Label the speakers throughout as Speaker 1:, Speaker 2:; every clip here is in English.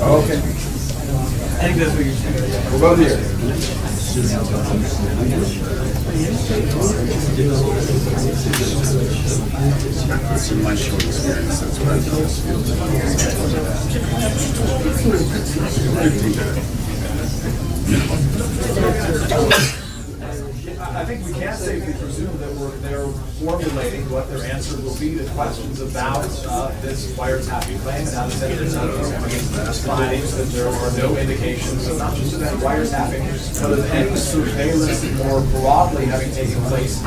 Speaker 1: Okay. I think that's what you're saying. We'll go here.
Speaker 2: It's in my short experience, that's what I feel.
Speaker 1: I think we can safely presume that they're formulating what their answer will be to questions about this wiretapping claim and how the Senator's finds that there are no indications of not just about wiretapping, but of any surveillance more broadly having taken place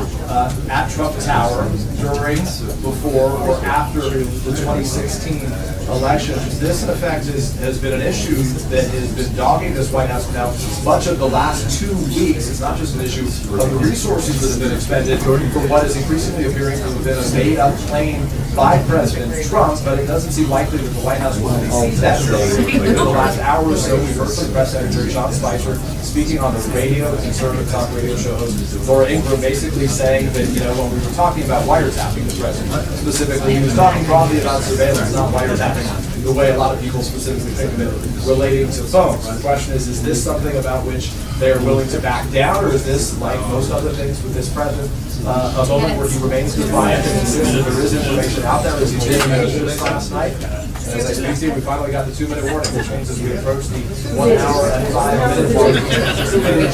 Speaker 1: at Trump Tower during, before, or after the 2016 elections. This, in effect, has been an issue that has been dogging this White House now much of the last 2 weeks. It's not just an issue of the resources that have been expended for what is increasingly appearing to have been a made-up claim by President Trump, but it doesn't seem likely that the White House will receive that claim. In the last hour or so, we've heard from Press Secretary Sean Spicer speaking on the radio, the conservative talk radio show host Laura Ingraham, basically saying that, when we were talking about wiretapping the president, specifically, he was talking broadly about surveillance, not wiretapping the way a lot of people specifically think of it relating to phones. The question is this something about which they are willing to back down, or is this, like most other things with this president, a moment where he remains defiant and insists that there is information out there, as he did this last night? And as I speak to you, we finally got the 2-minute warning, which means as we approach the 1 hour and 5 minute mark,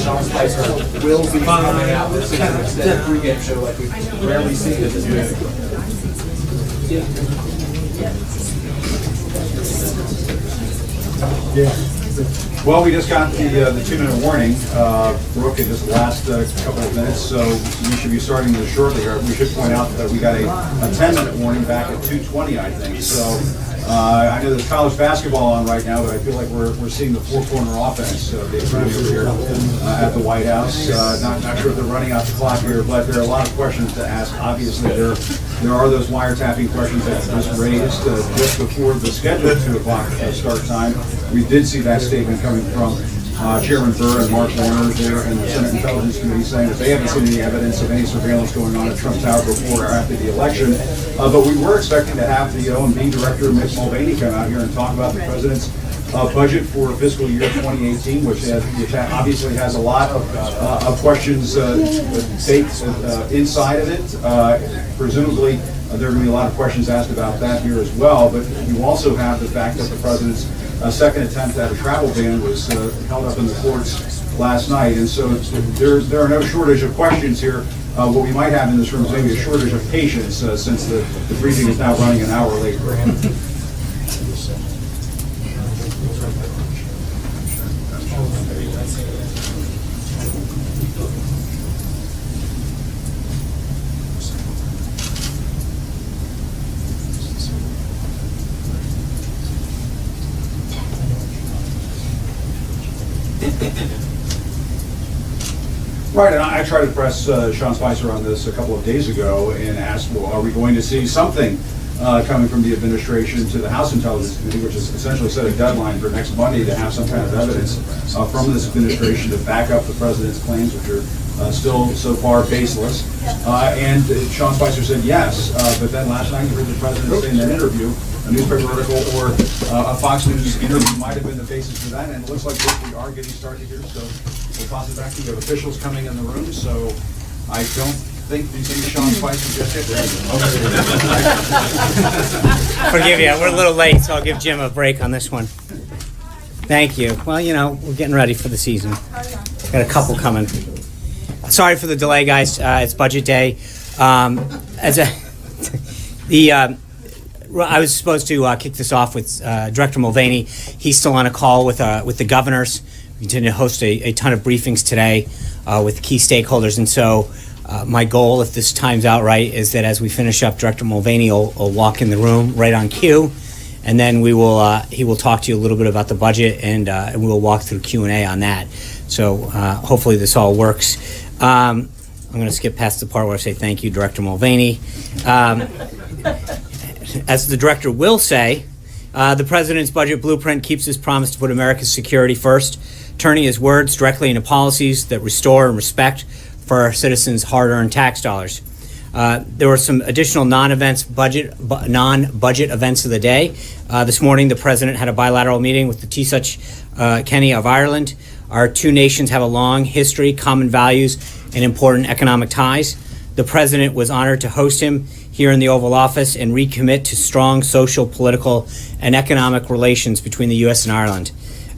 Speaker 1: Sean Spicer will be coming out with an extended pregame show like we've rarely seen at this meeting.
Speaker 3: Yeah. Well, we just got the 2-minute warning, Brooke, in just the last couple of minutes, so we should be starting this shortly. We should point out that we got a 10-minute warning back at 2:20, I think. So I know there's college basketball on right now, but I feel like we're seeing the four-corner offense being run over here at the White House. Not sure if they're running out the clock here, but there are a lot of questions to ask. Obviously, there are those wiretapping questions that just raised just before the scheduled 2 o'clock start time. We did see that statement coming from Chairman Burr and Mark Warner there in the Senate Intelligence Committee saying that they haven't seen any evidence of any surveillance going on at Trump Tower before or after the election. But we were expecting to have the OMB Director, Mick Mulvaney, come out here and talk about the President's budget for fiscal year 2018, which obviously has a lot of questions baked inside of it. Presumably, there are going to be a lot of questions asked about that here as well. But you also have the fact that the President's second attempt at a travel ban was held up in the courts last night. And so there are no shortage of questions here. What we might have in this room is maybe a shortage of patience since the briefing is now running an hour late. Right, and I tried to press Sean Spicer on this a couple of days ago and asked, well, are we going to see something coming from the administration to the House Intelligence Committee, which has essentially set a deadline for next Monday to have some kind of evidence from this administration to back up the president's claims, which are still so far baseless. And Sean Spicer said yes, but then last night you heard the president say in that interview, a newspaper article or a Fox News interview might have been the basis for that, and it looks like we are getting started here, so we'll toss it back to you. We have officials coming in the room, so I don't think you see Sean Spicer just hit there.
Speaker 4: Forgive you, we're a little late, so I'll give Jim a break on this one. Thank you. Well, we're getting ready for the season. Got a couple coming. Sorry for the delay, guys. It's budget day. I was supposed to kick this off with Director Mulvaney. He's still on a call with the governors. We continue to host a ton of briefings today with key stakeholders, and so my goal, if this times out right, is that as we finish up, Director Mulvaney will walk in the room right on cue, and then he will talk to you a little bit about the budget, and we'll walk through Q&A on that. So hopefully this all works. I'm going to skip past the part where I say thank you, Director Mulvaney. As the director will say, the president's budget blueprint keeps his promise to put America's security first, turning his words directly into policies that restore and respect for our citizens' hard-earned tax dollars. There were some additional non-budget events of the day. This morning, the President had a bilateral meeting with the Taoiseach Kenny of Ireland. Our two nations have a long history, common values, and important economic ties. The President was honored to host him here in the Oval Office and recommit to strong social, political, and economic relations between the U.S. and Ireland.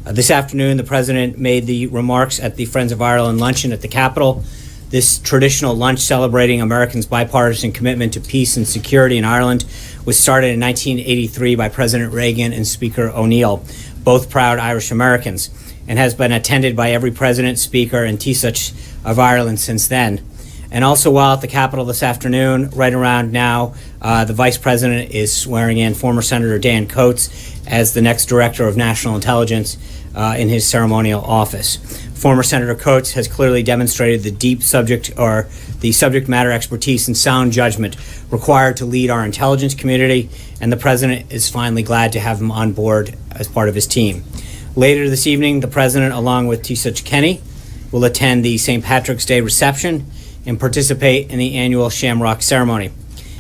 Speaker 4: This afternoon, the President made the remarks at the Friends of Ireland luncheon at the Capitol. This traditional lunch celebrating Americans' bipartisan commitment to peace and security in Ireland was started in 1983 by President Reagan and Speaker O'Neill, both proud Irish Americans, and has been attended by every President, Speaker, and Taoiseach of Ireland since then. And also while at the Capitol this afternoon, right around now, the Vice President is swearing in former Senator Dan Coates as the next Director of National Intelligence in his ceremonial office. Former Senator Coates has clearly demonstrated the subject matter expertise and sound judgment required to lead our intelligence community, and the President is finally glad to have him on board as part of his team. Later this evening, the President, along with Taoiseach Kenny, will attend the St. Patrick's Day reception and participate in the annual Shamrock ceremony.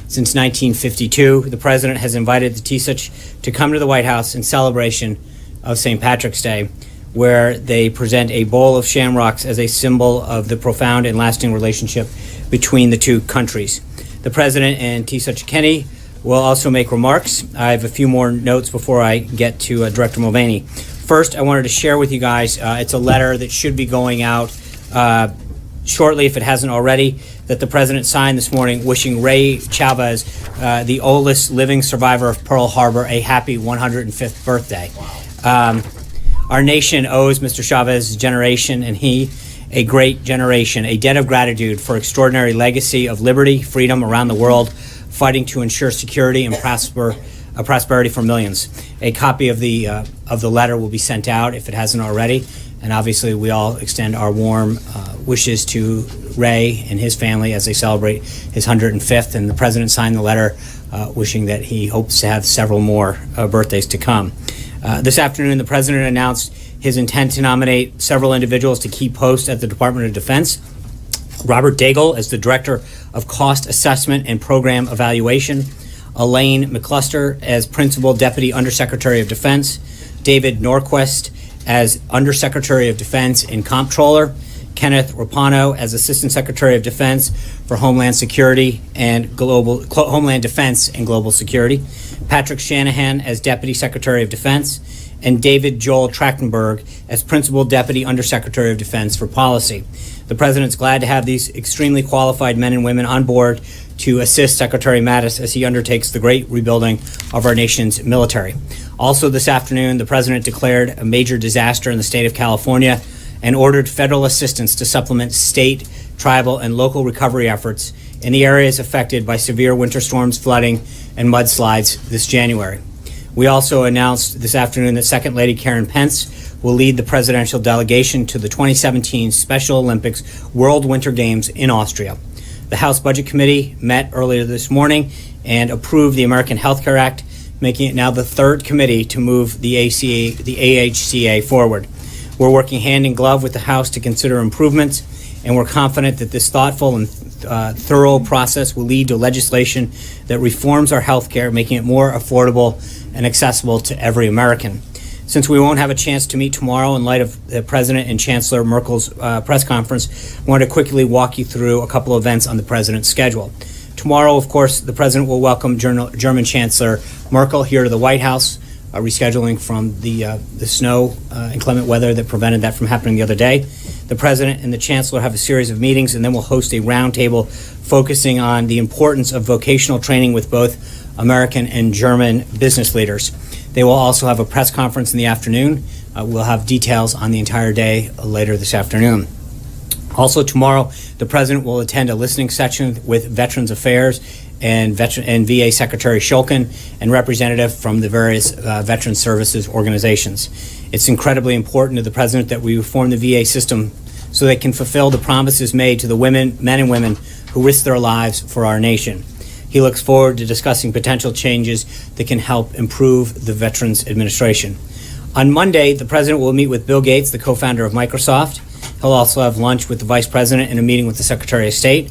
Speaker 4: Since 1952, the President has invited the Taoiseach to come to the White House in celebration of St. Patrick's Day, where they present a bowl of shamrocks as a symbol of the profound and lasting relationship between the two countries. The President and Taoiseach Kenny will also make remarks. I have a few more notes before I get to Director Mulvaney. First, I wanted to share with you guys, it's a letter that should be going out shortly, if it hasn't already, that the President signed this morning, wishing Ray Chavez, the oldest living survivor of Pearl Harbor, a happy 105th birthday. Our nation owes Mr. Chavez's generation and he a great generation, a debt of gratitude for extraordinary legacy of liberty, freedom around the world, fighting to ensure security and prosperity for millions. A copy of the letter will be sent out if it hasn't already, and obviously we all extend our warm wishes to Ray and his family as they celebrate his 105th, and the President signed the letter wishing that he hopes to have several more birthdays to come. This afternoon, the President announced his intent to nominate several individuals to key posts at the Department of Defense. Robert Daigle as the Director of Cost Assessment and Program Evaluation, Elaine McCluster as Principal Deputy Undersecretary of Defense, David Norquist as Undersecretary of Defense and Comptroller, Kenneth Rapano as Assistant Secretary of Defense for Homeland Security and Homeland Defense and Global Security, Patrick Shanahan as Deputy Secretary of Defense, and David Joel Trachtenberg as Principal Deputy Undersecretary of Defense for Policy. The President's glad to have these extremely qualified men and women on board to assist Secretary Mattis as he undertakes the great rebuilding of our nation's military. Also this afternoon, the President declared a major disaster in the state of California and ordered federal assistance to supplement state, tribal, and local recovery efforts in the areas affected by severe winter storms, flooding, and mudslides this January. We also announced this afternoon that Second Lady Karen Pence will lead the presidential delegation to the 2017 Special Olympics World Winter Games in Austria. The House Budget Committee met earlier this morning and approved the American Health Care Act, making it now the third committee to move the AHCA forward. We're working hand in glove with the House to consider improvements, and we're confident that this thoughtful and thorough process will lead to legislation that reforms our health care, making it more affordable and accessible to every American. Since we won't have a chance to meet tomorrow in light of the President and Chancellor Merkel's press conference, I want to quickly walk you through a couple of events on the President's schedule. Tomorrow, of course, the President will welcome German Chancellor Merkel here to the White House, rescheduling from the snow, inclement weather that prevented that from happening the other day. The President and the Chancellor have a series of meetings, and then we'll host a roundtable focusing on the importance of vocational training with both American and German business leaders. They will also have a press conference in the afternoon. We'll have details on the entire day later this afternoon. Also tomorrow, the President will attend a listening session with Veterans Affairs and VA Secretary Shulkin and representative from the various veteran services organizations. It's incredibly important to the President that we reform the VA system so they can fulfill the promises made to the men and women who risk their lives for our nation. He looks forward to discussing potential changes that can help improve the Veterans Administration. On Monday, the President will meet with Bill Gates, the co-founder of Microsoft. He'll also have lunch with the Vice President and a meeting with the Secretary of State.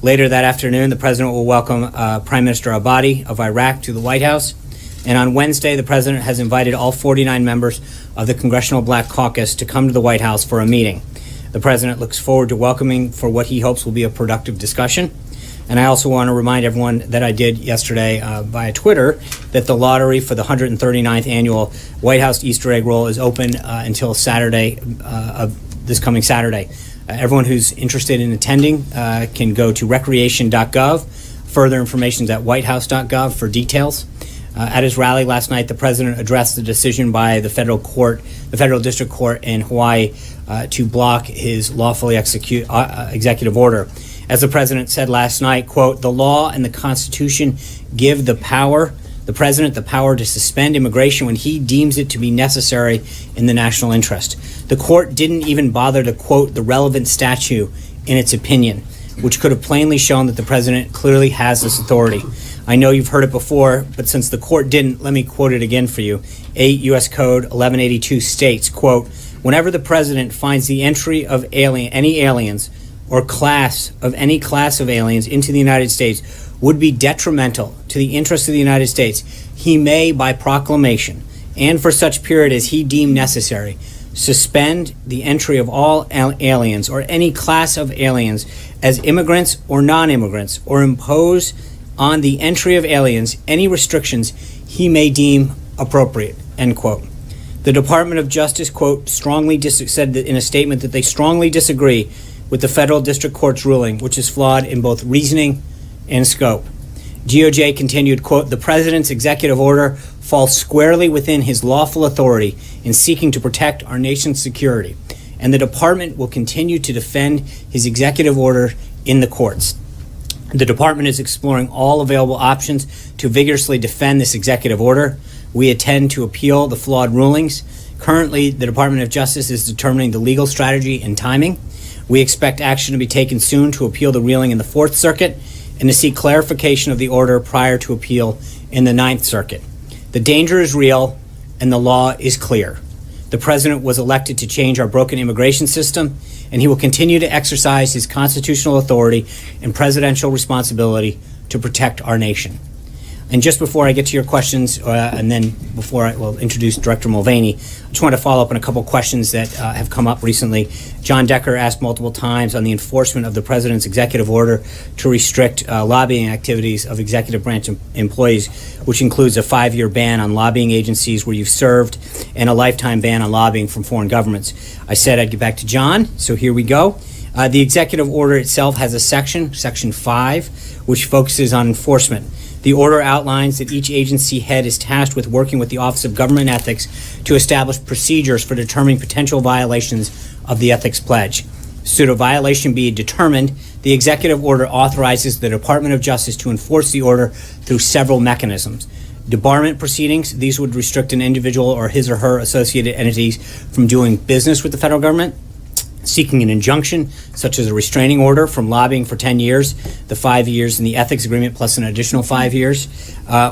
Speaker 4: Later that afternoon, the President will welcome Prime Minister Abadi of Iraq to the White House. And on Wednesday, the President has invited all 49 members of the Congressional Black Caucus to come to the White House for a meeting. The President looks forward to welcoming for what he hopes will be a productive discussion. And I also want to remind everyone that I did yesterday via Twitter that the lottery for the 139th annual White House Easter egg roll is open until Saturday, this coming Saturday. Everyone who's interested in attending can go to recreation.gov. Further information is at whitehouse.gov for details. At his rally last night, the President addressed the decision by the federal district court in Hawaii to block his lawfully executive order. As the President said last night, quote, "The law and the Constitution give the President the power to suspend immigration when he deems it to be necessary in the national interest." The court didn't even bother to quote the relevant statute in its opinion, which could have plainly shown that the President clearly has this authority. I know you've heard it before, but since the court didn't, let me quote it again for you. 8 U.S. Code 1182 states, quote, "Whenever the President finds the entry of any aliens or any class of aliens into the United States would be detrimental to the interests of the United States, he may, by proclamation, and for such period as he deem necessary, suspend the entry of all aliens or any class of aliens as immigrants or non-immigrants, or impose on the entry of aliens any restrictions he may deem appropriate," end quote. The Department of Justice, quote, said that in a statement that they strongly disagree with the federal district court's ruling, which is flawed in both reasoning and scope. DOJ continued, quote, "The President's executive order falls squarely within his lawful authority in seeking to protect our nation's security, and the Department will continue to defend his executive order in the courts. The Department is exploring all available options to vigorously defend this executive order. We intend to appeal the flawed rulings. Currently, the Department of Justice is determining the legal strategy and timing. We expect action to be taken soon to appeal the ruling in the Fourth Circuit and to seek clarification of the order prior to appeal in the Ninth Circuit. The danger is real and the law is clear. The President was elected to change our broken immigration system, and he will continue to exercise his constitutional authority and presidential responsibility to protect our nation." And just before I get to your questions, and then before I will introduce Director Mulvaney, I just want to follow up on a couple questions that have come up recently. John Decker asked multiple times on the enforcement of the President's executive order to restrict lobbying activities of executive branch employees, which includes a 5-year ban on lobbying agencies where you've served and a lifetime ban on lobbying from foreign governments. I said I'd get back to John, so here we go. The executive order itself has a section 5, which focuses on enforcement. The order outlines that each agency head is tasked with working with the Office of Government Ethics to establish procedures for determining potential violations of the ethics pledge. Should a violation be determined, the executive order authorizes the Department of Justice to enforce the order through several mechanisms. Debarment proceedings, these would restrict an individual or his or her associated entities from doing business with the federal government. Seeking an injunction, such as a restraining order from lobbying for 10 years, the 5 years in the ethics agreement plus an additional 5 years,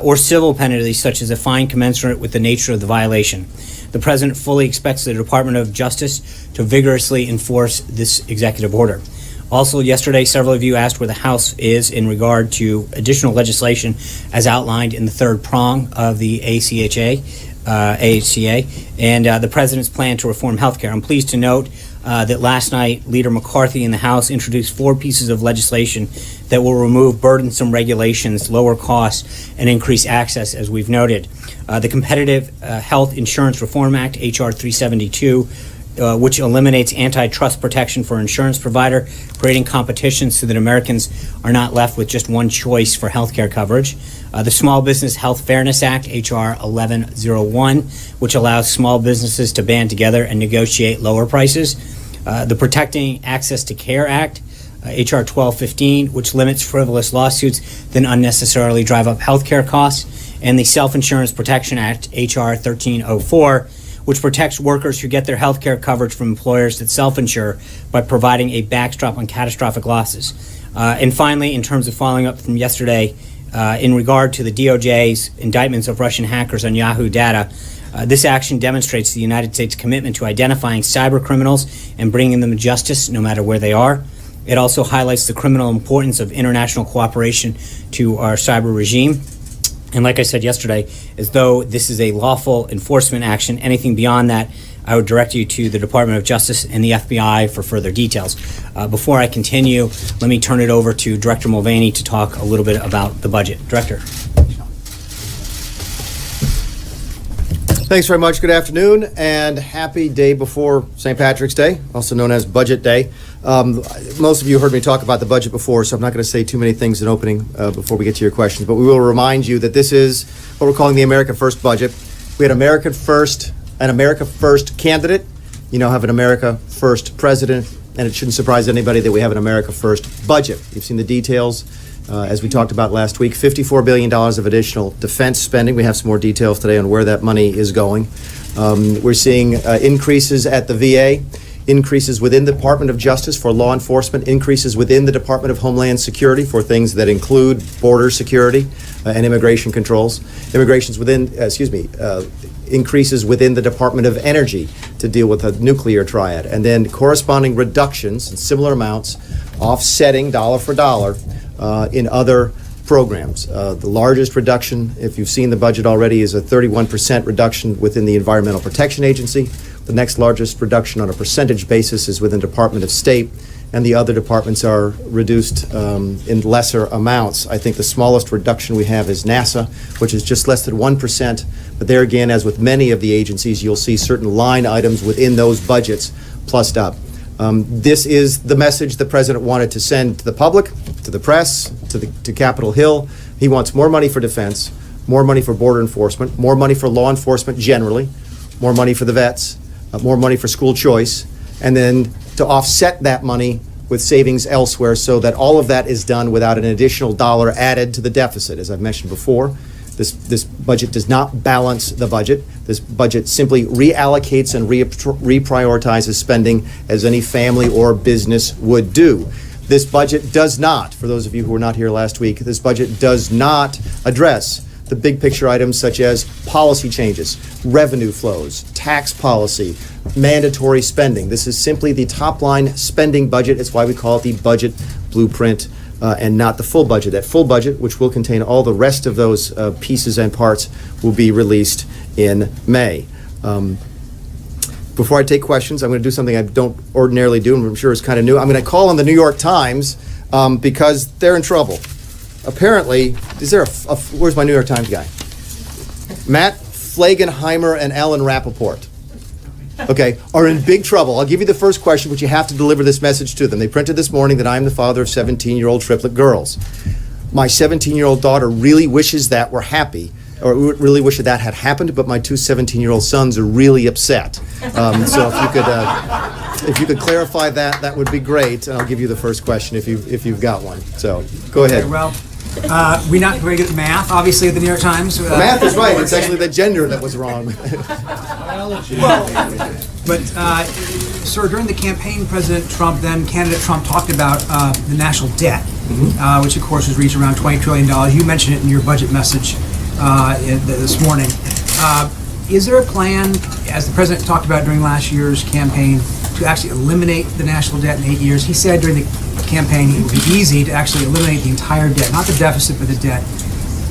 Speaker 4: or civil penalties such as a fine commensurate with the nature of the violation. The President fully expects the Department of Justice to vigorously enforce this executive order. Also, yesterday, several of you asked where the House is in regard to additional legislation as outlined in the third prong of the AHCA, and the President's plan to reform healthcare. I'm pleased to note that last night, Leader McCarthy in the House introduced 4 pieces of legislation that will remove burdensome regulations, lower costs, and increase access, as we've noted. The Competitive Health Insurance Reform Act, H.R. 372, which eliminates antitrust protection for insurance provider, creating competition so that Americans are not left with just one choice for health care coverage. The Small Business Health Fairness Act, H.R. 1101, which allows small businesses to band together and negotiate lower prices. The Protecting Access to Care Act, H.R. 1215, which limits frivolous lawsuits that unnecessarily drive up health care costs. And the Self-Insurance Protection Act, H.R. 1304, which protects workers who get their health care coverage from employers that self-insure by providing a backstop on catastrophic losses. And finally, in terms of following up from yesterday, in regard to the DOJ's indictments of Russian hackers on Yahoo data, this action demonstrates the United States' commitment to identifying cyber criminals and bringing them to justice no matter where they are. It also highlights the criminal importance of international cooperation to our cyber regime. And like I said yesterday, as though this is a lawful enforcement action, anything beyond that, I would direct you to the Department of Justice and the FBI for further details. Before I continue, let me turn it over to Director Mulvaney to talk a little bit about the budget. Director.
Speaker 5: Thanks very much. Good afternoon and happy day before St. Patrick's Day, also known as Budget Day. Most of you heard me talk about the budget before, so I'm not going to say too many things in opening before we get to your questions, but we will remind you that this is what we're calling the America First budget. We had an America First candidate. You now have an America First president, and it shouldn't surprise anybody that we have an America First budget. You've seen the details. As we talked about last week, $54 billion of additional defense spending. We have some more details today on where that money is going. We're seeing increases at the VA, increases within the Department of Justice for law enforcement, increases within the Department of Homeland Security for things that include border security and immigration controls. Increases within the Department of Energy to deal with a nuclear triad, and then corresponding reductions in similar amounts, offsetting dollar for dollar in other programs. The largest reduction, if you've seen the budget already, is a 31% reduction within the Environmental Protection Agency. The next largest reduction on a percentage basis is within the Department of State, and the other departments are reduced in lesser amounts. I think the smallest reduction we have is NASA, which is just less than 1%. But there again, as with many of the agencies, you'll see certain line items within those budgets plussed up. This is the message the president wanted to send to the public, to the press, to Capitol Hill. He wants more money for defense, more money for border enforcement, more money for law enforcement generally, more money for the vets, more money for school choice, and then to offset that money with savings elsewhere so that all of that is done without an additional dollar added to the deficit. As I've mentioned before, this budget does not balance the budget. This budget simply reallocates and reprioritizes spending as any family or business would do. This budget does not, for those of you who were not here last week, this budget does not address the big picture items such as policy changes, revenue flows, tax policy, mandatory spending. This is simply the top line spending budget. It's why we call it the budget blueprint and not the full budget. That full budget, which will contain all the rest of those pieces and parts, will be released in May. Before I take questions, I'm going to do something I don't ordinarily do, and I'm sure it's kind of new. I'm going to call on the New York Times because they're in trouble. Apparently, is there where's my New York Times guy? Matt Flagenheimer and Ellen Rappaport, okay, are in big trouble. I'll give you the first question, but you have to deliver this message to them. They printed this morning that I am the father of 17-year-old triplet girls. My 17-year-old daughter really wishes that we're happy, or really wishes that had happened, but my two 17-year-old sons are really upset. So if you could clarify that, that would be great, and I'll give you the first question if you've got one. So go ahead.
Speaker 6: Okay, well, we're not very good at math, obviously, at the New York Times.
Speaker 5: Math is right. It's actually the gender that was wrong.
Speaker 6: But, sir, during the campaign, President Trump, then candidate Trump, talked about the national debt, which, of course, has reached around $20 trillion. You mentioned it in your budget message this morning. Is there a plan, as the president talked about during last year's campaign, to actually eliminate the national debt in 8 years? He said during the campaign it would be easy to actually eliminate the entire debt, not the deficit, but the debt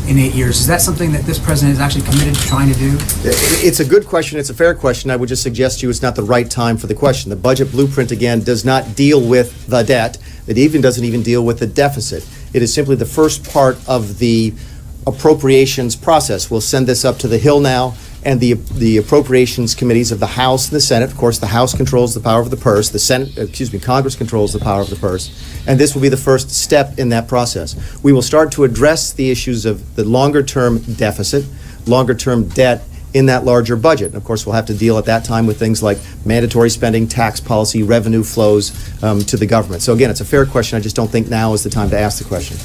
Speaker 6: in 8 years. Is that something that this president is actually committed to trying to do?
Speaker 5: It's a good question. It's a fair question. I would just suggest to you it's not the right time for the question. The budget blueprint, again, does not deal with the debt. It doesn't even deal with the deficit. It is simply the first part of the appropriations process. We'll send this up to the Hill now, and the appropriations committees of the House and the Senate. Of course, the House controls the power of the purse. Congress controls the power of the purse. And this will be the first step in that process. We will start to address the issues of the longer-term deficit, longer-term debt in that larger budget. And of course, we'll have to deal at that time with things like mandatory spending, tax policy, revenue flows to the government. So again, it's a fair question. I just don't think now is the time to ask the question.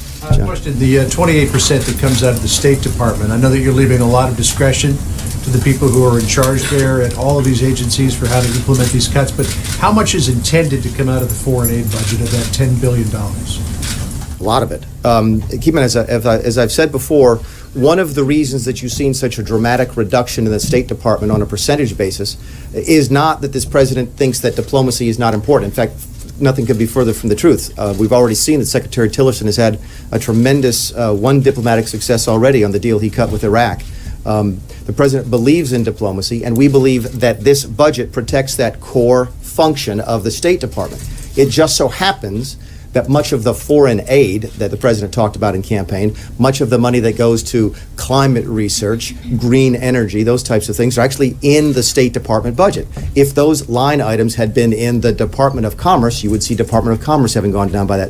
Speaker 7: Question, the 28% that comes out of the State Department, I know that you're leaving a lot of discretion to the people who are in charge there at all of these agencies for how to implement these cuts, but how much is intended to come out of the foreign aid budget of that $10 billion?
Speaker 5: A lot of it. Keep in mind, as I've said before, one of the reasons that you've seen such a dramatic reduction in the State Department on a percentage basis is not that this president thinks that diplomacy is not important. In fact, nothing could be further from the truth. We've already seen that Secretary Tillerson has had a tremendous one diplomatic success already on the deal he cut with Iraq. The president believes in diplomacy, and we believe that this budget protects that core function of the State Department. It just so happens that much of the foreign aid that the president talked about in campaign, much of the money that goes to climate research, green energy, those types of things are actually in the State Department budget. If those line items had been in the Department of Commerce, you would see Department of Commerce having gone down by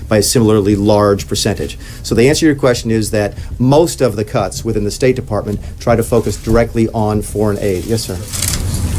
Speaker 5: by a similarly large percentage. So the answer to your question is that most of the cuts within the State Department try to focus directly on foreign aid. Yes, sir.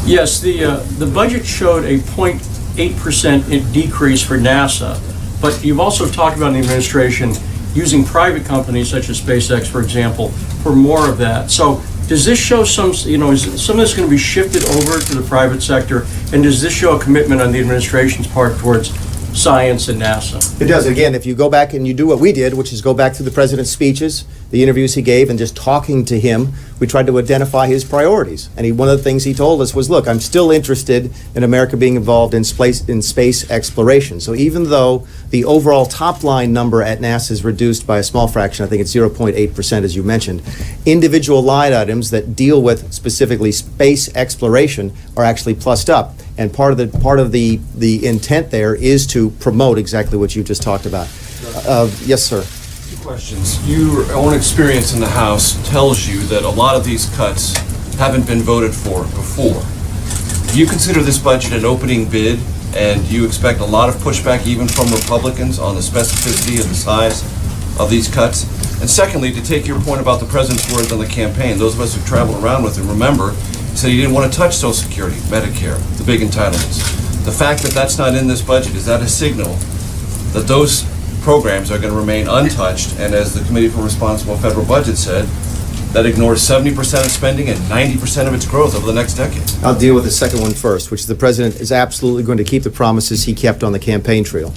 Speaker 8: Yes, the budget showed a 0.8% decrease for NASA, but you've also talked about in the administration using private companies such as SpaceX, for example, for more of that. So does this show is some of this going to be shifted over to the private sector, and does this show a commitment on the administration's part towards science and NASA?
Speaker 5: It does. Again, if you go back and you do what we did, which is go back through the president's speeches, the interviews he gave, and just talking to him, we tried to identify his priorities. And one of the things he told us was, look, I'm still interested in America being involved in space exploration. So even though the overall top line number at NASA is reduced by a small fraction, I think it's 0.8%, as you mentioned, individual line items that deal with specifically space exploration are actually plussed up. And part of the intent there is to promote exactly what you just talked about. Yes, sir.
Speaker 9: Questions. Your own experience in the House tells you that a lot of these cuts haven't been voted for before. Do you consider this budget an opening bid, and do you expect a lot of pushback even from Republicans on the specificity and the size of these cuts? And secondly, to take your point about the president's words on the campaign, those of us who traveled around with him remember he said he didn't want to touch Social Security, Medicare, the big entitlements. The fact that that's not in this budget, is that a signal that those programs are going to remain untouched, and as the Committee for Responsible Federal Budget said, that ignores 70% of spending and 90% of its growth over the next decade?
Speaker 5: I'll deal with the second one first, which the president is absolutely going to keep the promises he kept on the campaign trail.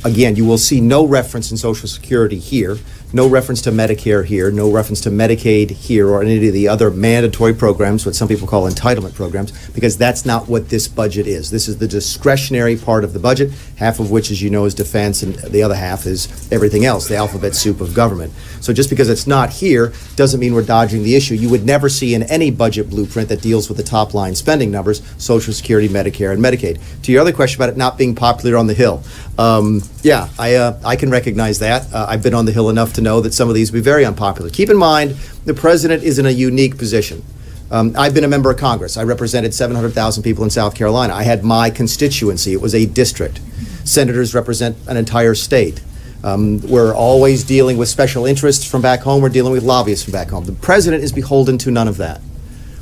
Speaker 5: Again, you will see no reference in Social Security here, no reference to Medicare here, no reference to Medicaid here or any of the other mandatory programs, what some people call entitlement programs, because that's not what this budget is. This is the discretionary part of the budget, half of which, as you know, is defense, and the other half is everything else, the alphabet soup of government. So just because it's not here doesn't mean we're dodging the issue. You would never see in any budget blueprint that deals with the top line spending numbers, Social Security, Medicare, and Medicaid. To your other question about it not being popular on the Hill, I can recognize that. I've been on the Hill enough to know that some of these will be very unpopular. Keep in mind, the president is in a unique position. I've been a member of Congress. I represented 700,000 people in South Carolina. I had my constituency. It was a district. Senators represent an entire state. We're always dealing with special interests from back home. We're dealing with lobbyists from back home. The president is beholden to none of that.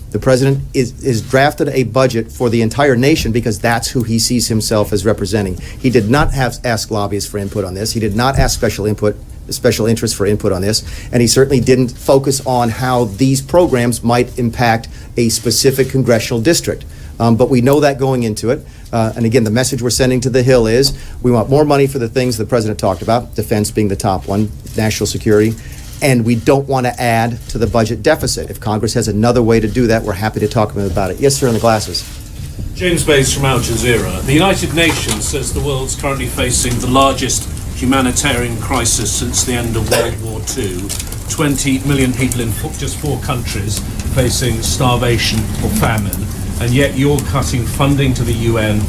Speaker 5: The president is drafted a budget for the entire nation because that's who he sees himself as representing. He did not ask lobbyists for input on this. He did not ask special interests for input on this, and he certainly didn't focus on how these programs might impact a specific congressional district. But we know that going into it. And again, the message we're sending to the Hill is we want more money for the things the president talked about, defense being the top one, national security, and we don't want to add to the budget deficit. If Congress has another way to do that, we're happy to talk to them about it. Yes, sir, in the glasses.
Speaker 10: James Bays from Al Jazeera. The United Nations says the world's currently facing the largest humanitarian crisis since the end of World War II. 20 million people in just 4 countries facing starvation or famine, and yet you're cutting funding to the UN,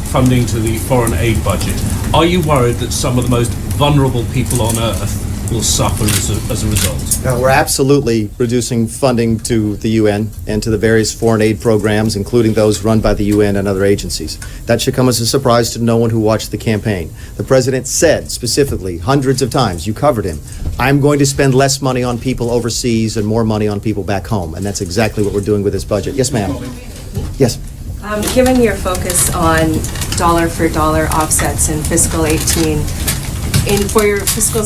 Speaker 10: funding to the foreign aid budget. Are you worried that some of the most vulnerable people on earth will suffer as a result?
Speaker 5: We're absolutely reducing funding to the UN and to the various foreign aid programs, including those run by the UN and other agencies. That should come as a surprise to no one who watched the campaign. The president said specifically hundreds of times, you covered him, I'm going to spend less money on people overseas and more money on people back home. And that's exactly what we're doing with this budget. Yes, ma'am. Yes.
Speaker 11: Given your focus on dollar for dollar offsets in fiscal 18, for your fiscal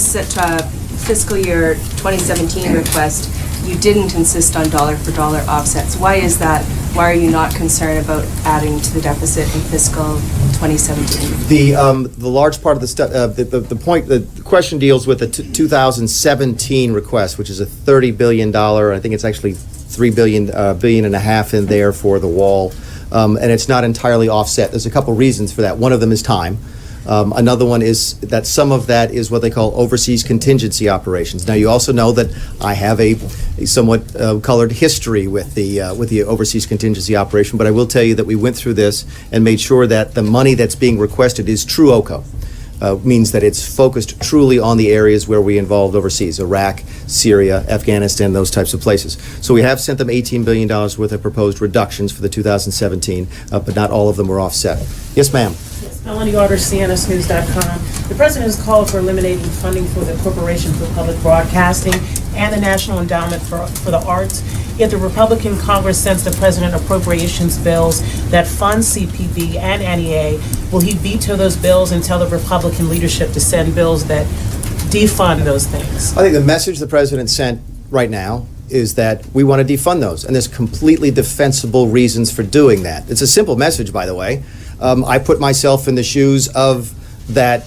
Speaker 11: year 2017 request, you didn't insist on dollar for dollar offsets. Why is that? Why are you not concerned about adding to the deficit in fiscal 2017?
Speaker 5: The large part of the stuff, the question deals with the 2017 request, which is a $30 billion. I think it's actually $3 billion and a half in there for the wall. and it's not entirely offset. There's a couple reasons for that. One of them is time. Another one is that some of that is what they call overseas contingency operations. Now, you also know that I have a somewhat colored history with the overseas contingency operation, but I will tell you that we went through this and made sure that the money that's being requested is true OCO. Means that it's focused truly on the areas where we involved overseas, Iraq, Syria, Afghanistan, those types of places. So we have sent them $18 billion worth of proposed reductions for the 2017, but not all of them were offset. Yes, ma'am.
Speaker 12: Melanie Arter, CNSNews.com. The President has called for eliminating funding for the Corporation for Public Broadcasting and the National Endowment for the Arts. Yet the Republican Congress sends the President appropriations bills that fund CPB and NEA. Will he veto those bills and tell the Republican leadership to send bills that defund those things?
Speaker 5: I think the message the President sent right now is that we want to defund those, and there's completely defensible reasons for doing that. It's a simple message, by the way. I put myself in the shoes of that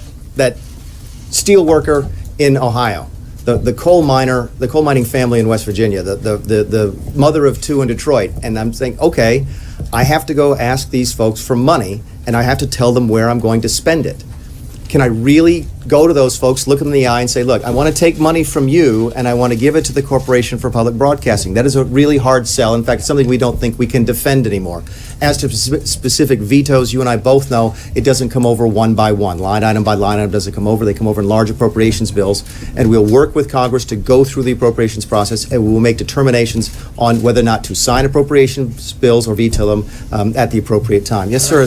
Speaker 5: steel worker in Ohio, the coal mining family in West Virginia, the mother of two in Detroit, and I'm saying, okay, I have to go ask these folks for money, and I have to tell them where I'm going to spend it. Can I really go to those folks, look them in the eye, and say, look, I want to take money from you, and I want to give it to the Corporation for Public Broadcasting? That is a really hard sell. In fact, something we don't think we can defend anymore. As to specific vetoes, you and I both know it doesn't come over one by one. Line item by line item doesn't come over. They come over in large appropriations bills, and we'll work with Congress to go through the appropriations process, and we will make determinations on whether or not to sign appropriations bills or veto them at the appropriate time. Yes, sir.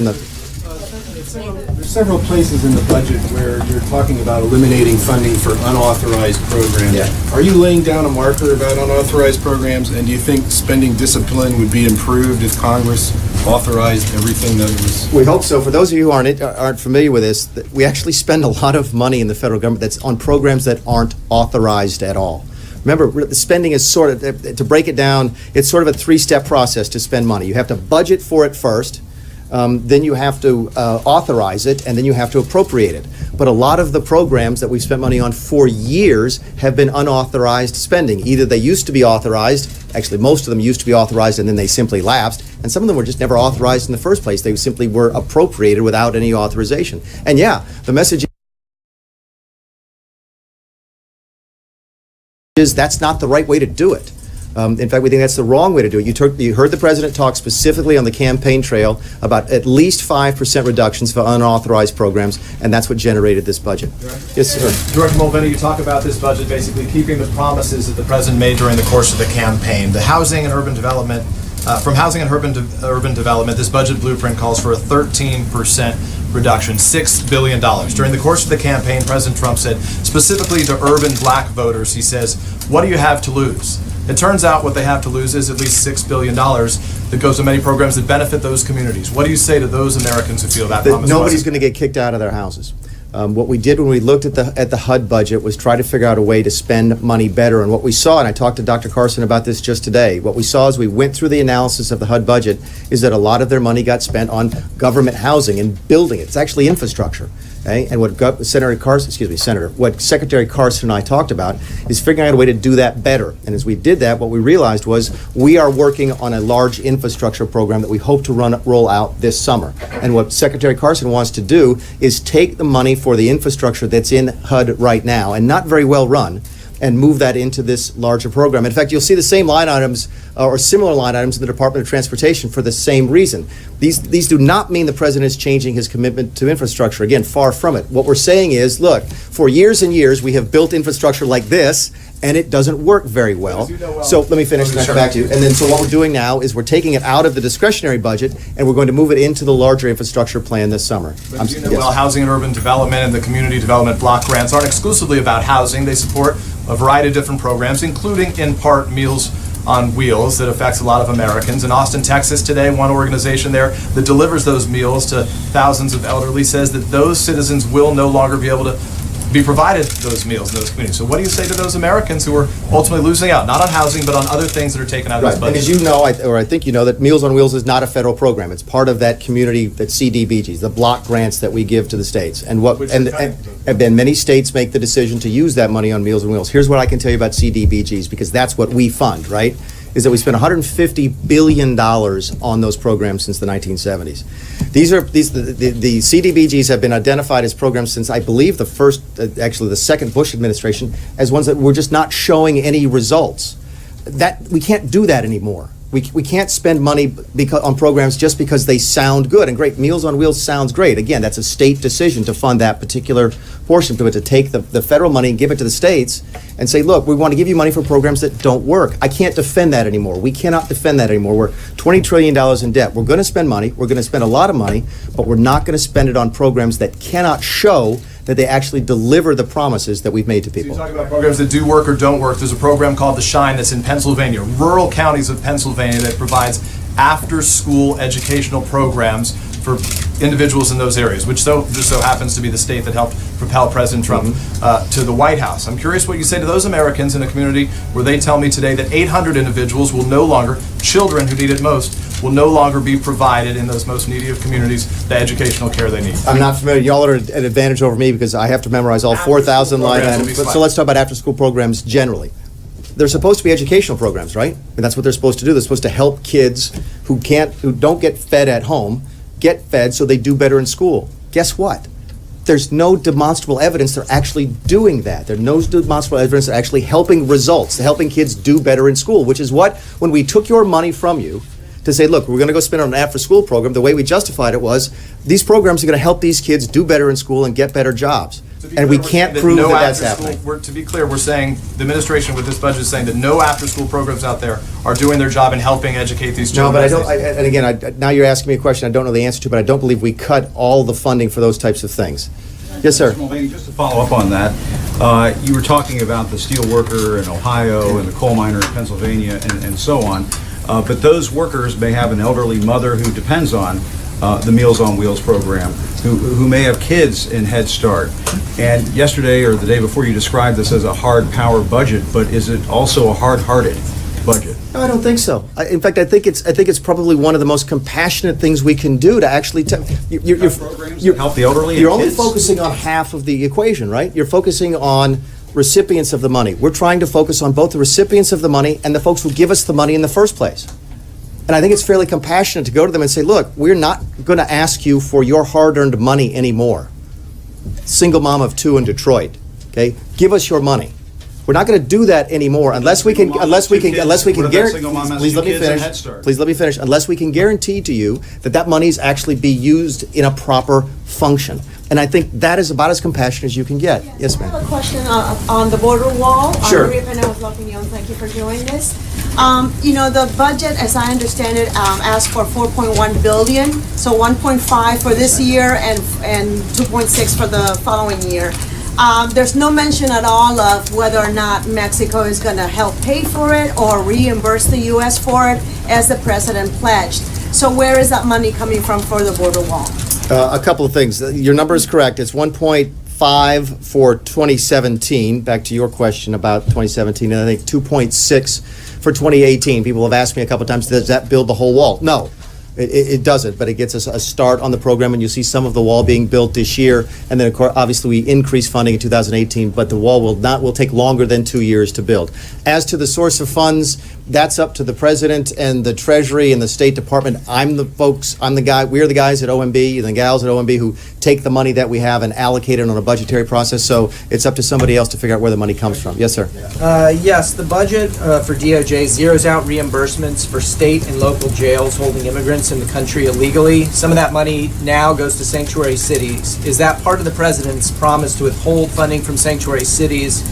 Speaker 13: There's several places in the budget where you're talking about eliminating funding for unauthorized programs.
Speaker 5: Yeah.
Speaker 13: Are you laying down a marker about unauthorized programs, and do you think spending discipline would be improved if Congress authorized everything that it was?
Speaker 5: We hope so. For those of you who aren't familiar with this, we actually spend a lot of money in the federal government that's on programs that aren't authorized at all. Remember, the spending is sort of, to break it down, it's sort of a three-step process to spend money. You have to budget for it first, then you have to authorize it, and then you have to appropriate it. But a lot of the programs that we've spent money on for years have been unauthorized spending. Either they used to be authorized, actually most of them used to be authorized and then they simply lapsed, and some of them were just never authorized in the first place. They simply were appropriated without any authorization. And yeah, the message is that's not the right way to do it. In fact, we think that's the wrong way to do it. You heard the President talk specifically on the campaign trail about at least 5% reductions for unauthorized programs, and that's what generated this budget. Yes, sir.
Speaker 1: Director Mulvaney, you talk about this budget basically keeping the promises that the President made during the course of the campaign. The housing and urban development, from housing and urban development, this budget blueprint calls for a 13% reduction, $6 billion. During the course of the campaign, President Trump said, specifically to urban black voters, he says, what do you have to lose? It turns out what they have to lose is at least $6 billion that goes to many programs that benefit those communities. What do you say to those Americans who feel that promise?
Speaker 5: Nobody's going to get kicked out of their houses. What we did when we looked at the HUD budget was try to figure out a way to spend money better. And what we saw, and I talked to Dr. Carson about this just today, what we saw as we went through the analysis of the HUD budget is that a lot of their money got spent on government housing and building it. It's actually infrastructure. Okay? And what Secretary Carson and I talked about is figuring out a way to do that better. And as we did that, what we realized was we are working on a large infrastructure program that we hope to roll out this summer. And what Secretary Carson wants to do is take the money for the infrastructure that's in HUD right now and not very well run, and move that into this larger program. In fact, you'll see the same line items or similar line items in the Department of Transportation for the same reason. These do not mean the President is changing his commitment to infrastructure. Again, far from it. What we're saying is, look, for years and years we have built infrastructure like this, and it doesn't work very well. So let me finish and I'll come back to you. And then so what we're doing now is we're taking it out of the discretionary budget and we're going to move it into the larger infrastructure plan this summer.
Speaker 1: But you know, well, housing and urban development and the community development block grants aren't exclusively about housing. They support a variety of different programs, including in part Meals on Wheels that affects a lot of Americans. In Austin, Texas today, one organization there that delivers those meals to thousands of elderly says that those citizens will no longer be able to be provided those meals in those communities. So what do you say to those Americans who are ultimately losing out, not on housing, but on other things that are taken out of this budget?
Speaker 5: And as you know, I think you know, that Meals on Wheels is not a federal program. It's part of that community, that CDBGs, the block grants that we give to the states. And then many states make the decision to use that money on Meals on Wheels. Here's what I can tell you about CDBGs, because that's what we fund, right? is that we spent $150 billion on those programs since the 1970s. The CDBGs have been identified as programs since, I believe, the second Bush administration, as ones that were just not showing any results. That we can't do that anymore. We can't spend money on programs just because they sound good and great. Meals on Wheels sounds great. Again, that's a state decision to fund that particular portion of it, to take the federal money and give it to the states and say, look, we want to give you money for programs that don't work. I can't defend that anymore. We cannot defend that anymore. We're $20 trillion in debt. We're going to spend money. We're going to spend a lot of money, but we're not going to spend it on programs that cannot show that they actually deliver the promises that we've made to people.
Speaker 1: You talk about programs that do work or don't work. There's a program called The Shine that's in Pennsylvania, rural counties of Pennsylvania, that provides after-school educational programs for individuals in those areas, which just so happens to be the state that helped propel President Trump to the White House. I'm curious what you say to those Americans in a community where they tell me today that 800 individuals will no longer, children who need it most, will no longer be provided in those most needy of communities the educational care they need.
Speaker 5: I'm not familiar. Y'all are at an advantage over me because I have to memorize all 4,000 line items. So let's talk about after-school programs generally. They're supposed to be educational programs, right? And that's what they're supposed to do. They're supposed to help kids who don't get fed at home get fed so they do better in school. Guess what? There's no demonstrable evidence they're actually doing that. There's no demonstrable evidence they're actually helping results, helping kids do better in school, which is what, when we took your money from you to say, look, we're going to go spend on an after-school program, the way we justified it was, these programs are going to help these kids do better in school and get better jobs. And we can't prove that that's happening.
Speaker 1: To be clear, we're saying, the administration with this budget is saying that no after-school programs out there are doing their job in helping educate these children.
Speaker 5: No, but and again, now you're asking me a question I don't know the answer to, but I don't believe we cut all the funding for those types of things. Yes, sir.
Speaker 3: Mr. Mulvaney, just to follow up on that, you were talking about the steel worker in Ohio and the coal miner in Pennsylvania and so on, but those workers may have an elderly mother who depends on the Meals on Wheels program, who may have kids in Head Start. And yesterday or the day before, you described this as a hard power budget, but is it also a hard-hearted budget?
Speaker 5: No, I don't think so. In fact, I think it's probably one of the most compassionate things we can do to actually help
Speaker 3: the elderly.
Speaker 5: You're
Speaker 3: and
Speaker 5: only
Speaker 3: kids?
Speaker 5: focusing on half of the equation, right? You're focusing on recipients of the money. We're trying to focus on both the recipients of the money and the folks who give us the money in the first place. And I think it's fairly compassionate to go to them and say, look, we're not going to ask you for your hard-earned money anymore. Single mom of two in Detroit, okay? Give us your money. We're not going to do that anymore unless we can guarantee. Please let me finish. Please let me finish. Unless we can guarantee to you that money's actually be used in a proper function. And I think that is about as compassionate as you can get. Yes, ma'am.
Speaker 14: I have a question on the border wall.
Speaker 5: Sure.
Speaker 14: Maria Penel Opinion, thank you for doing this. The budget, as I understand it, asked for $4.1 billion, so 1.5 for this year and 2.6 for the following year. There's no mention at all of whether or not Mexico is going to help pay for it or reimburse the U.S. for it, as the president pledged. So where is that money coming from for the border wall?
Speaker 5: A couple of things. Your number is correct. It's 1.5 for 2017, back to your question about 2017, and I think 2.6 for 2018. People have asked me a couple of times, does that build the whole wall? No. It doesn't, but it gets us a start on the program, and you'll see some of the wall being built this year. And then, of course, obviously, we increase funding in 2018, but the wall will take longer than 2 years to build. As to the source of funds, that's up to the president and the Treasury and the State Department. We're the guys at OMB and the gals at OMB who take the money that we have and allocate it on a budgetary process. So it's up to somebody else to figure out where the money comes from. Yes, sir.
Speaker 15: Yes, the budget for DOJ zeroes out reimbursements for state and local jails holding immigrants in the country illegally. Some of that money now goes to sanctuary cities. Is that part of the president's promise to withhold funding from sanctuary cities?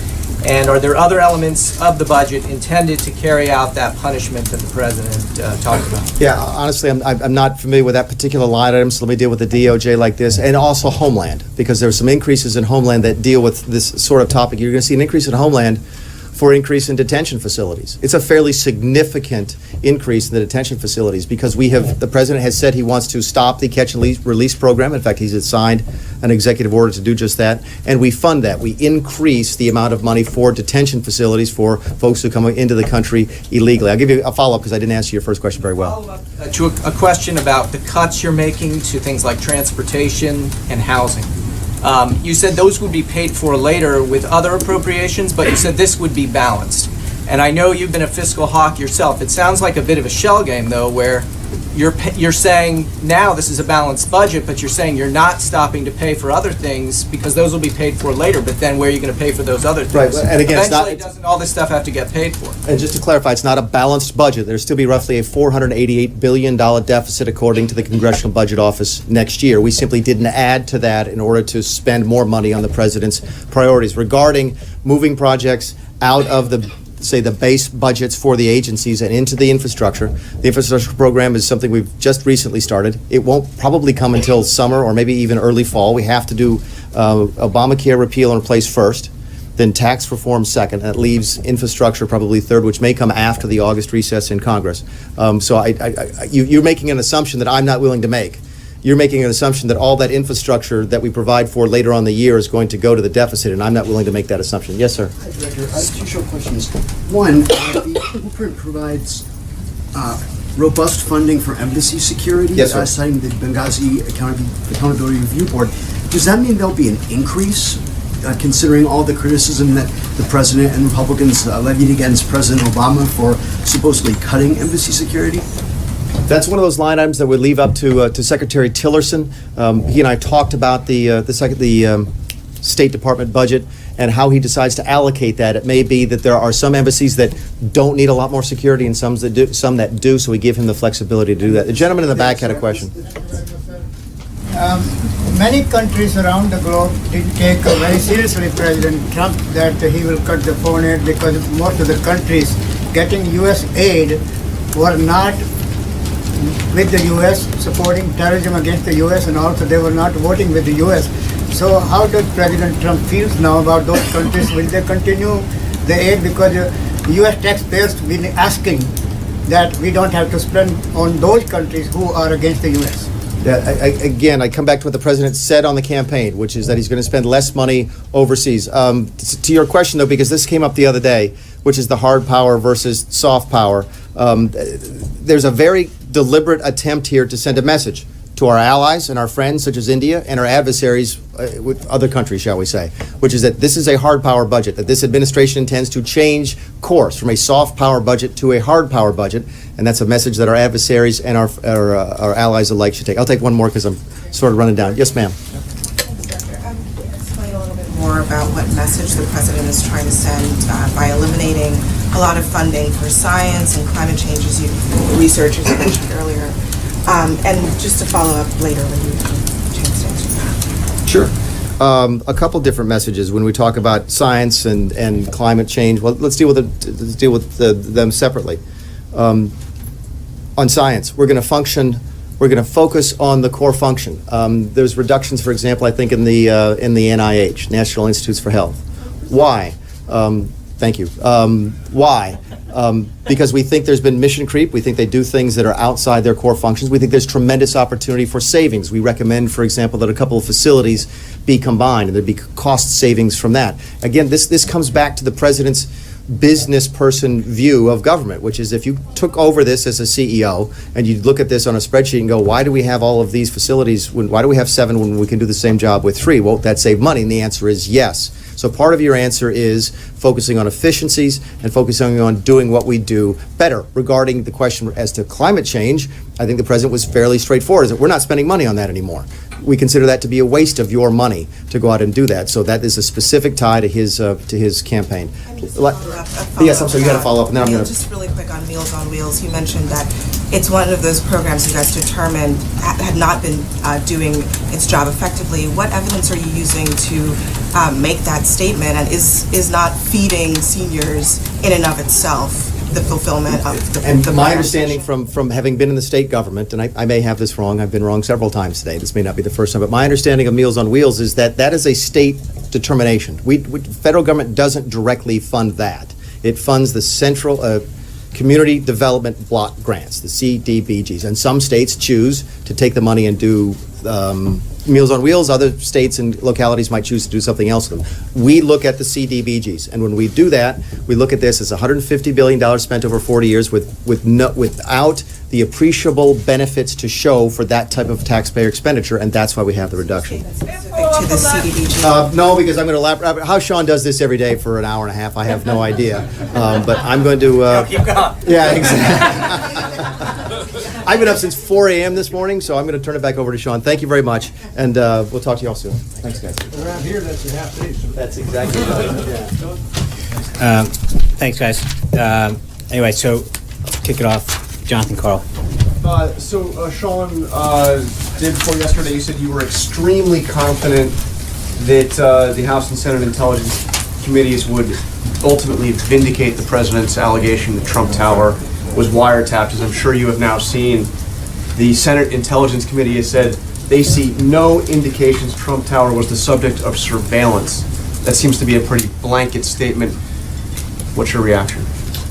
Speaker 15: And are there other elements of the budget intended to carry out that punishment that the president talked about?
Speaker 5: Yeah, honestly, I'm not familiar with that particular line item, so let me deal with the DOJ like this, and also Homeland, because there's some increases in Homeland that deal with this sort of topic. You're going to see an increase in Homeland for increase in detention facilities. It's a fairly significant increase in the detention facilities because the president has said he wants to stop the catch and release program. In fact, he's signed an executive order to do just that, and we fund that. We increase the amount of money for detention facilities for folks who come into the country illegally. I'll give you a follow-up because I didn't answer your first question very well.
Speaker 15: To a question about the cuts you're making to things like transportation and housing. You said those would be paid for later with other appropriations, but you said this would be balanced. And I know you've been a fiscal hawk yourself. It sounds like a bit of a shell game, though, where you're saying now this is a balanced budget, but you're saying you're not stopping to pay for other things because those will be paid for later, but then where are you going to pay for those other things?
Speaker 5: Right, and again, it's not-
Speaker 15: Eventually, doesn't all this stuff have to get paid for?
Speaker 5: And just to clarify, it's not a balanced budget. There'll still be roughly a $488 billion deficit according to the Congressional Budget Office next year. We simply didn't add to that in order to spend more money on the president's priorities. Regarding moving projects out of the base budgets for the agencies and into the infrastructure. The infrastructure program is something we've just recently started. It won't probably come until summer or maybe even early fall. We have to do Obamacare repeal and replace first, then tax reform second. That leaves infrastructure probably third, which may come after the August recess in Congress. So you're making an assumption that I'm not willing to make. You're making an assumption that all that infrastructure that we provide for later on in the year is going to go to the deficit, and I'm not willing to make that assumption. Yes, sir.
Speaker 16: Hi, Director. Two short questions. One, the blueprint provides robust funding for embassy security.
Speaker 5: Yes, sir.
Speaker 16: Citing the Benghazi Accountability Review Board. Does that mean there'll be an increase, considering all the criticism that the president and Republicans levied against President Obama for supposedly cutting embassy security?
Speaker 5: That's one of those line items that would leave up to Secretary Tillerson. He and I talked about the State Department budget and how he decides to allocate that. It may be that there are some embassies that don't need a lot more security and some that do, so we give him the flexibility to do that. The gentleman in the back had a question.
Speaker 17: Many countries around the globe did take very seriously President Trump that he will cut the foreign aid because most of the countries getting U.S. aid were not with the U.S., supporting terrorism against the U.S., and also they were not voting with the U.S. So how does President Trump feel now about those countries? Will they continue the aid? Because U.S. taxpayers have been asking that we don't have to spend on those countries who are against the U.S.
Speaker 5: Again, I come back to what the president said on the campaign, which is that he's going to spend less money overseas. To your question, though, because this came up the other day, which is the hard power versus soft power, there's a very deliberate attempt here to send a message to our allies and our friends, such as India, and our adversaries with other countries, shall we say, which is that this is a hard power budget, that this administration intends to change course from a soft power budget to a hard power budget, and that's a message that our adversaries and our allies alike should take. I'll take one more because I'm sort of running down. Yes, ma'am.
Speaker 18: Explain a little bit more about what message the president is trying to send by eliminating a lot of funding for science and climate change, as research, as you mentioned earlier. And just to follow up later when you have a chance to answer that.
Speaker 5: Sure. A couple different messages when we talk about science and climate change. Well, let's deal with them separately. On science, we're going to focus on the core function. There's reductions, for example, I think in the NIH, National Institutes for Health. Why? Thank you. Why? Because we think there's been mission creep. We think they do things that are outside their core functions. We think there's tremendous opportunity for savings. We recommend, for example, that a couple of facilities be combined and there'd be cost savings from that. Again, this comes back to the president's business person view of government, which is if you took over this as a CEO and you look at this on a spreadsheet and go, why do we have all of these facilities? Why do we have 7 when we can do the same job with 3? Won't that save money? And the answer is yes. So part of your answer is focusing on efficiencies and focusing on doing what we do better. Regarding the question as to climate change, I think the president was fairly straightforward, is that we're not spending money on that anymore. We consider that to be a waste of your money to go out and do that. So that is a specific tie to his campaign. Yes, I'm sorry, you got to follow up, and then I'm going to...
Speaker 18: Just really quick on Meals on Wheels, you mentioned that it's one of those programs you guys determined had not been doing its job effectively. What evidence are you using to make that statement, and is not feeding seniors in and of itself the fulfillment of the
Speaker 5: And my
Speaker 18: program?
Speaker 5: understanding from having been in the state government, and I may have this wrong, I've been wrong several times today, this may not be the first time, but my understanding of Meals on Wheels is that that is a state determination. Federal government doesn't directly fund that. It funds the central community development block grants, the CDBGs, and some states choose to take the money and do Meals on Wheels. Other states and localities might choose to do something else with them. We look at the CDBGs, and when we do that, we look at this as $150 billion spent over 40 years without the appreciable benefits to show for that type of taxpayer expenditure, and that's why we have the reduction.
Speaker 18: Specific to the CDBG?
Speaker 5: No, because I'm going to elaborate. How Sean does this every day for an hour and a half, I have no idea. But I'm going to.
Speaker 15: Keep going.
Speaker 5: Yeah, exactly. I've been up since 4 a.m. this morning, so I'm going to turn it back over to Sean. Thank you very much, and we'll talk to you all soon. Thanks, guys.
Speaker 7: Around here, that's a half day.
Speaker 5: That's exactly right.
Speaker 4: Thanks, guys. Anyway, so let's kick it off. Jonathan Carl.
Speaker 19: Sean, day before yesterday, you said you were extremely confident that the House and Senate Intelligence Committees would ultimately vindicate the president's allegation that Trump Tower was wiretapped. As I'm sure you have now seen, the Senate Intelligence Committee has said they see no indications Trump Tower was the subject of surveillance. That seems to be a pretty blanket statement. What's your reaction?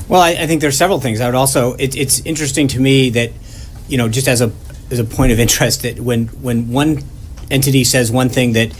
Speaker 4: Well, I think there's several things. I would also, it's interesting to me that, just as a point of interest, that when one entity says one thing that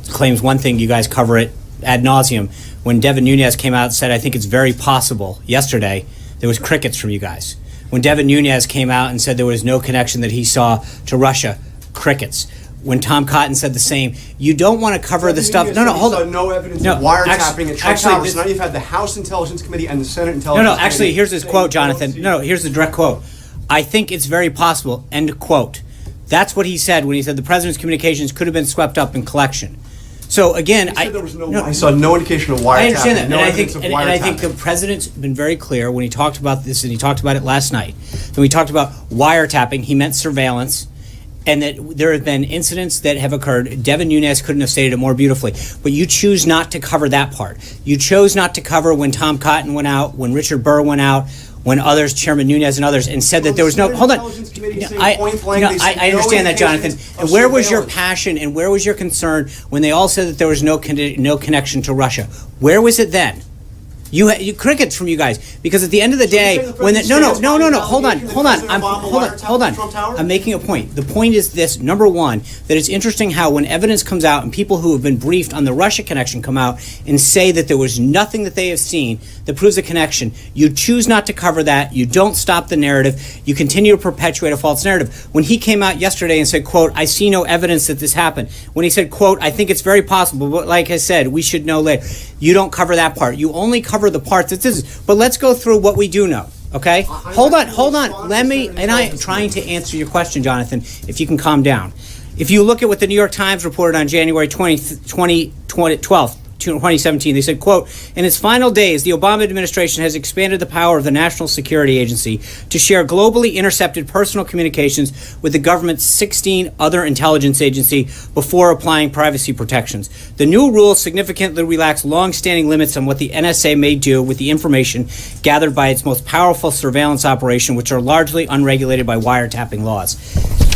Speaker 4: claims one thing, you guys cover it ad nauseum. When Devin Nunes came out and said, I think it's very possible, yesterday, there was crickets from you guys. When Devin Nunes came out and said there was no connection that he saw to Russia, crickets. When Tom Cotton said the same, you don't want to cover the stuff. No, hold on.
Speaker 19: No evidence of wiretapping at Trump Tower. So now you've had the House Intelligence Committee and the Senate Intelligence Committee.
Speaker 4: Actually, here's his quote, Jonathan. Here's the direct quote. I think it's very possible, end quote. That's what he said when he said the president's communications could have been swept up in collection. So again,
Speaker 19: I saw no indication of wiretapping.
Speaker 4: I understand that,
Speaker 19: no
Speaker 4: and
Speaker 19: evidence of wiretapping.
Speaker 4: I think the president's been very clear when he talked about this, and he talked about it last night. When he talked about wiretapping, he meant surveillance, and that there have been incidents that have occurred. Devin Nunes couldn't have stated it more beautifully, but you choose not to cover that part. You chose not to cover when Tom Cotton went out, when Richard Burr went out, when others, Chairman Nunes and others, and said that there was no. Hold on. I understand that, Jonathan. And where was your passion and where was your concern when they all said that there was no connection to Russia? Where was it then? You crickets from you guys, because at the end of the day, when hold on. I'm making a point. The point is this: number one, that it's interesting how when evidence comes out and people who have been briefed on the Russia connection come out and say that there was nothing that they have seen that proves a connection, you choose not to cover that. You don't stop the narrative. You continue to perpetuate a false narrative. When he came out yesterday and said, "quote, I see no evidence that this happened," when he said, "quote, I think it's very possible, but like I said, we should know later," you don't cover that part. You only cover the part that this is. But let's go through what we do know, okay? Hold on. I'm trying to answer your question, Jonathan, if you can calm down. If you look at what the New York Times reported on January 2017, they said, quote, in its final days, the Obama administration has expanded the power of the National Security Agency to share globally intercepted personal communications with the government's 16 other intelligence agencies before applying privacy protections. The new rules significantly relax long-standing limits on what the NSA may do with the information gathered by its most powerful surveillance operation, which are largely unregulated by wiretapping laws.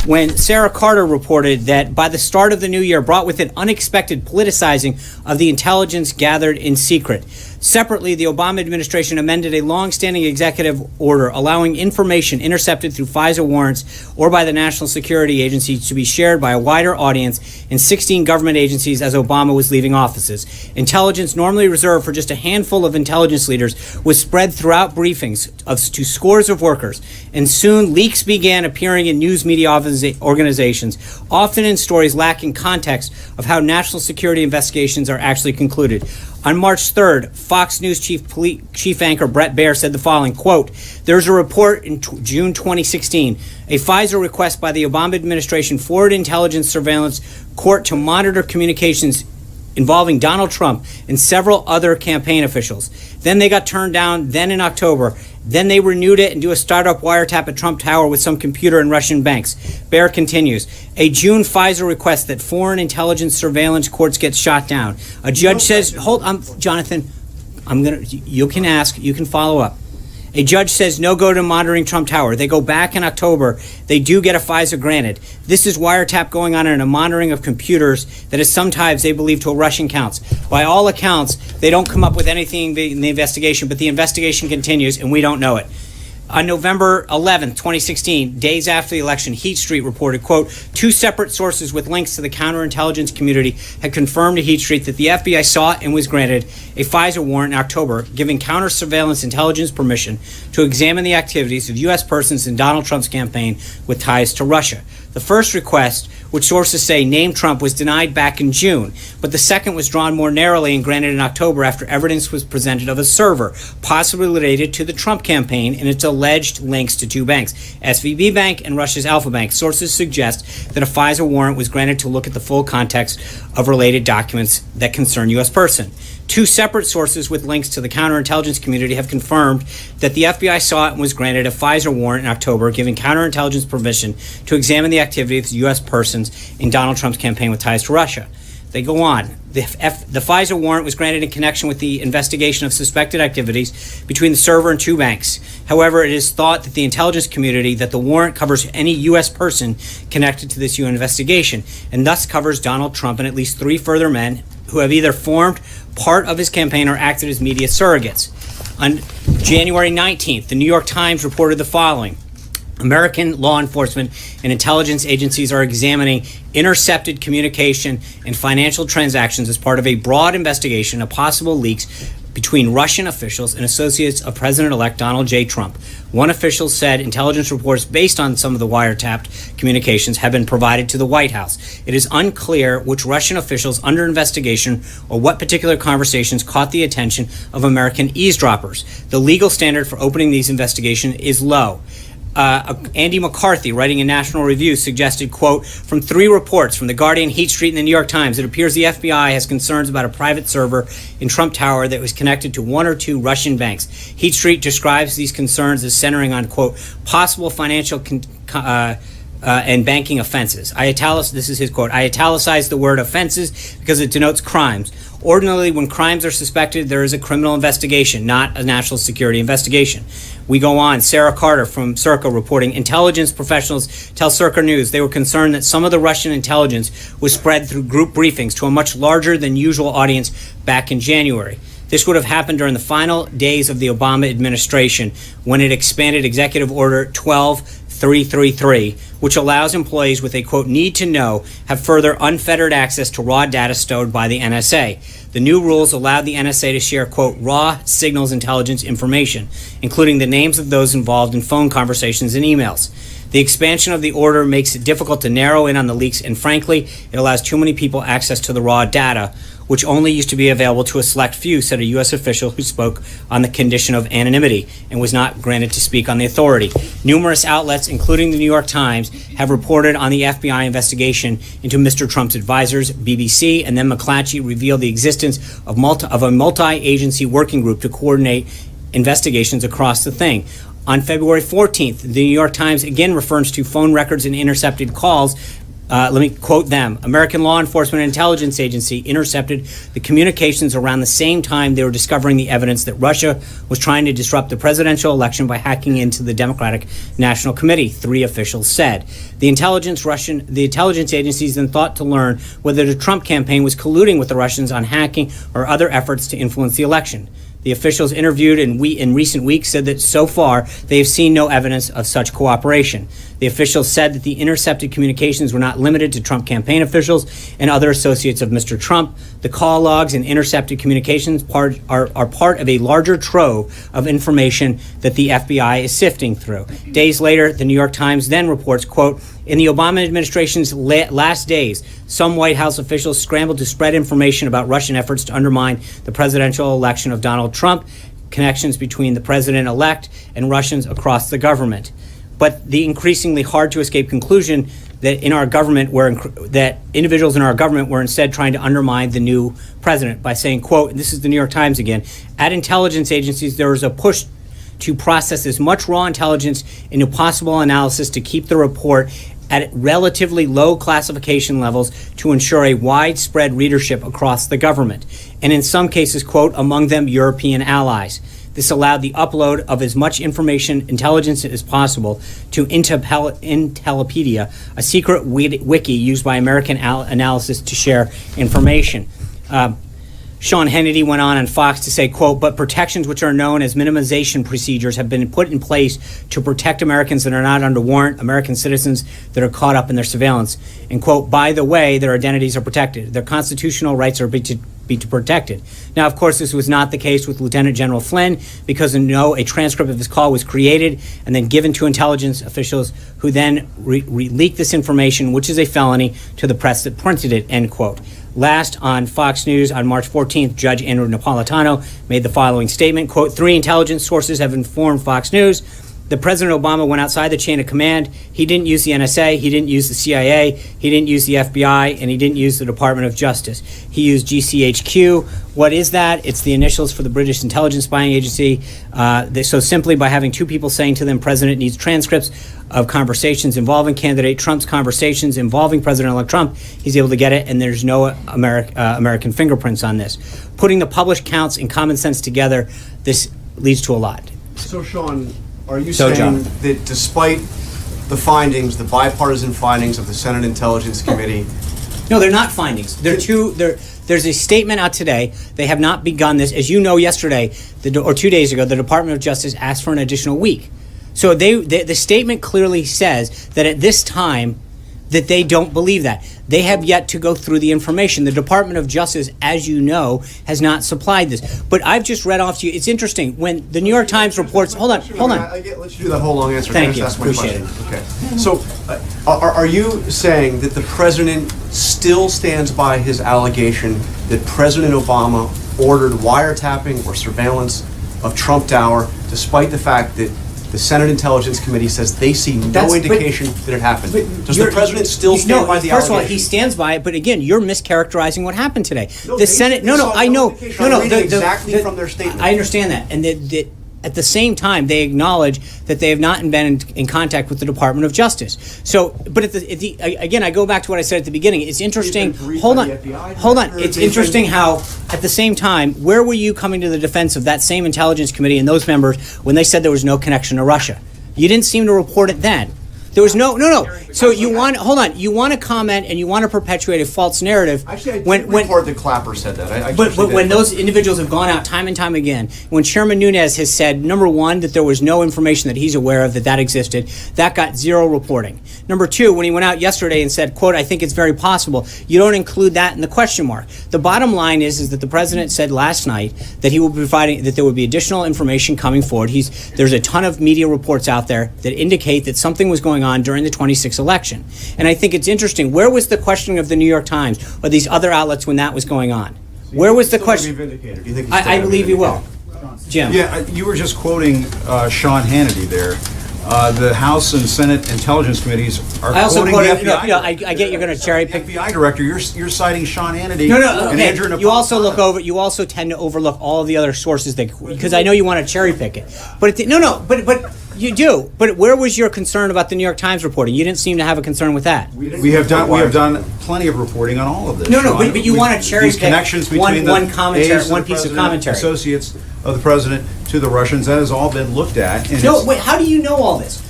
Speaker 4: When Sarah Carter reported that by the start of the new year brought with it unexpected politicizing of the intelligence gathered in secret. Separately, the Obama administration amended a long-standing executive order allowing information intercepted through FISA warrants or by the National Security Agency to be shared by a wider audience in 16 government agencies as Obama was leaving offices. Intelligence normally reserved for just a handful of intelligence leaders was spread throughout briefings to scores of workers, and soon leaks began appearing in news media organizations, often in stories lacking context of how national security investigations are actually concluded. On March 3rd, Fox News chief anchor Bret Baier said the following, quote, there's a report in June 2016, a FISA request by the Obama administration forwarded intelligence surveillance court to monitor communications involving Donald Trump and several other campaign officials. Then they got turned down, then in October. Then they renewed it and do a startup wiretap at Trump Tower with some computer and Russian banks. Baier continues. A June FISA request that foreign intelligence surveillance courts get shot down. A judge says, Jonathan, you can ask, you can follow up. A judge says no go to monitoring Trump Tower. They go back in October. They do get a FISA granted. This is wiretap going on in a monitoring of computers that is sometimes they believe to a Russian counts. By all accounts, they don't come up with anything in the investigation, but the investigation continues and we don't know it. On November 11th, 2016, days after the election, Heat Street reported, quote, two separate sources with links to the counterintelligence community had confirmed to Heat Street that the FBI sought and was granted a FISA warrant in October, giving counter-surveillance intelligence permission to examine the activities of U.S. persons in Donald Trump's campaign with ties to Russia. The first request, which sources say named Trump, was denied back in June, but the second was drawn more narrowly and granted in October after evidence was presented of a server, possibly related to the Trump campaign and its alleged links to two banks, SVB Bank and Russia's Alfa Bank. Sources suggest that a FISA warrant was granted to look at the full context of related documents that concern U.S. person. Two separate sources with links to the counterintelligence community have confirmed that the FBI sought and was granted a FISA warrant in October, giving counterintelligence permission to examine the activities of U.S. persons in Donald Trump's campaign with ties to Russia. They go on. The FISA warrant was granted in connection with the investigation of suspected activities between the server and two banks. However, it is thought that the intelligence community that the warrant covers any U.S. person connected to this UN investigation, and thus covers Donald Trump and at least three further men who have either formed part of his campaign or acted as media surrogates. On January 19th, the New York Times reported the following. American law enforcement and intelligence agencies are examining intercepted communication and financial transactions as part of a broad investigation of possible leaks between Russian officials and associates of President-elect Donald J. Trump. One official said intelligence reports based on some of the wiretapped communications have been provided to the White House. It is unclear which Russian officials under investigation or what particular conversations caught the attention of American eavesdroppers. The legal standard for opening these investigations is low. Andy McCarthy, writing in National Review, suggested, quote, from three reports from The Guardian, Heat Street, and the New York Times, it appears the FBI has concerns about a private server in Trump Tower that was connected to one or two Russian banks. Heat Street describes these concerns as centering on, quote, possible financial and banking offenses. This is his quote, I italicize the word offenses because it denotes crimes. Ordinarily, when crimes are suspected, there is a criminal investigation, not a national security investigation. We go on. Sarah Carter from Circa reporting, intelligence professionals tell Circa News they were concerned that some of the Russian intelligence was spread through group briefings to a much larger than usual audience back in January. This would have happened during the final days of the Obama administration when it expanded Executive Order 12333, which allows employees with a, quote, need to know have further unfettered access to raw data stored by the NSA. The new rules allowed the NSA to share, quote, raw signals intelligence information, including the names of those involved in phone conversations and emails. The expansion of the order makes it difficult to narrow in on the leaks, and frankly, it allows too many people access to the raw data, which only used to be available to a select few, said a U.S. official who spoke on the condition of anonymity and was not granted to speak on the authority. Numerous outlets, including the New York Times, have reported on the FBI investigation into Mr. Trump's advisors. BBC and then McClatchy revealed the existence of a multi-agency working group to coordinate investigations across the thing. On February 14th, the New York Times again refers to phone records and intercepted calls. Let me quote them. American Law Enforcement and Intelligence Agency intercepted the communications around the same time they were discovering the evidence that Russia was trying to disrupt the presidential election by hacking into the Democratic National Committee, three officials said. The intelligence agencies then thought to learn whether the Trump campaign was colluding with the Russians on hacking or other efforts to influence the election. The officials interviewed in recent weeks said that so far they have seen no evidence of such cooperation. The officials said that the intercepted communications were not limited to Trump campaign officials and other associates of Mr. Trump. The call logs and intercepted communications are part of a larger trove of information that the FBI is sifting through. Days later, the New York Times then reports, quote, in the Obama administration's last days, some White House officials scrambled to spread information about Russian efforts to undermine the presidential election of Donald Trump, connections between the president-elect and Russians across the government. But the increasingly hard-to-escape conclusion that that individuals in our government were instead trying to undermine the new president by saying, quote, and this is the New York Times again, at intelligence agencies there was a push to process as much raw intelligence into possible analysis to keep the report at relatively low classification levels to ensure a widespread readership across the government, and in some cases, quote, among them European allies. This allowed the upload of as much intelligence as possible to Intellipedia, a secret wiki used by American analysis to share information. Sean Hannity went on Fox to say, quote, but protections which are known as minimization procedures have been put in place to protect Americans that are not under warrant, American citizens that are caught up in their surveillance. And, quote, by the way, their identities are protected. Their constitutional rights are be protected. Now, of course, this was not the case with Lieutenant General Flynn because a transcript of his call was created and then given to intelligence officials who then leaked this information, which is a felony, to the press that printed it, end quote. Last, on Fox News on March 14th, Judge Andrew Napolitano made the following statement, quote, 3 intelligence sources have informed Fox News that President Obama went outside the chain of command. He didn't use the NSA, he didn't use the CIA, he didn't use the FBI, and he didn't use the Department of Justice. He used GCHQ. What is that? It's the initials for the British Intelligence Spying Agency. So simply by having 2 people saying to them, President needs transcripts of conversations involving candidate Trump's conversations involving President-elect Trump, he's able to get it, and there's no American fingerprints on this. Putting the published counts and common sense together, this leads to a lot.
Speaker 19: So, Sean, are you
Speaker 4: So,
Speaker 19: saying
Speaker 4: John.
Speaker 19: that despite the findings, the bipartisan findings of the Senate Intelligence Committee?
Speaker 4: No, they're not findings. There's a statement out today. They have not begun this. As you know, yesterday or 2 days ago, the Department of Justice asked for an additional week. So the statement clearly says that at this time that they don't believe that. They have yet to go through the information. The Department of Justice, as you know, has not supplied this. But I've just read off to you. It's interesting. When the New York Times reports... Hold on.
Speaker 19: Let's do that whole long answer.
Speaker 4: Thank you.
Speaker 19: That's my
Speaker 4: Appreciate
Speaker 19: question. Okay. So, are you saying that the president still stands by his allegation that President Obama ordered wiretapping or surveillance of Trump Tower, despite the fact that the Senate Intelligence Committee says they see no indication that it happened? Does the president still stand by the
Speaker 4: First of all,
Speaker 19: allegation?
Speaker 4: he stands by it, but again, you're mischaracterizing what happened today.
Speaker 19: No,
Speaker 4: The Senate, I know.
Speaker 19: I'm reading exactly from their statement.
Speaker 4: I understand that, and at the same time, they acknowledge that they have not been in contact with the Department of Justice. So, but again, I go back to what I said at the beginning. It's interesting. Hold on. It's interesting how, at the same time, where were you coming to the defense of that same Intelligence Committee and those members when they said there was no connection to Russia? You didn't seem to report it then. There was no. So you want to comment and you want to perpetuate a false narrative.
Speaker 19: Actually, I did report that Clapper said that.
Speaker 4: But when those individuals have gone out time and time again, when Chairman Nunes has said, number one, that there was no information that he's aware of that existed, that got 0 reporting. Number 2, when he went out yesterday and said, quote, I think it's very possible, you don't include that in the question mark. The bottom line is that the president said last night that he will be providing, that there would be additional information coming forward. There's a ton of media reports out there that indicate that something was going on during the 26th election. And I think it's interesting. Where was the questioning of the New York Times or these other outlets when that was going on? Where was the question? I believe you will. Jim.
Speaker 3: Yeah, you were just quoting Sean Hannity there. The House and Senate Intelligence Committees are
Speaker 4: I also
Speaker 3: quoting the
Speaker 4: quoted,
Speaker 3: FBI.
Speaker 4: I get you're going to cherry pick.
Speaker 3: The FBI director, you're citing Sean Hannity and
Speaker 4: Okay.
Speaker 3: Andrew Napolitano.
Speaker 4: You also tend to overlook all of the other sources because I know you want to cherry pick it. But but you do. But where was your concern about the New York Times reporting? You didn't seem to have a concern with that.
Speaker 3: We have done plenty of reporting on all of this.
Speaker 4: No,
Speaker 3: Sean.
Speaker 4: but you want to cherry
Speaker 3: These
Speaker 4: pick
Speaker 3: connections between
Speaker 4: one
Speaker 3: the
Speaker 4: commentary,
Speaker 3: aides to
Speaker 4: one
Speaker 3: the
Speaker 4: piece of
Speaker 3: president,
Speaker 4: commentary.
Speaker 3: associates of the president to the Russians. That has all been looked at. And
Speaker 4: No, wait. How do you know all this?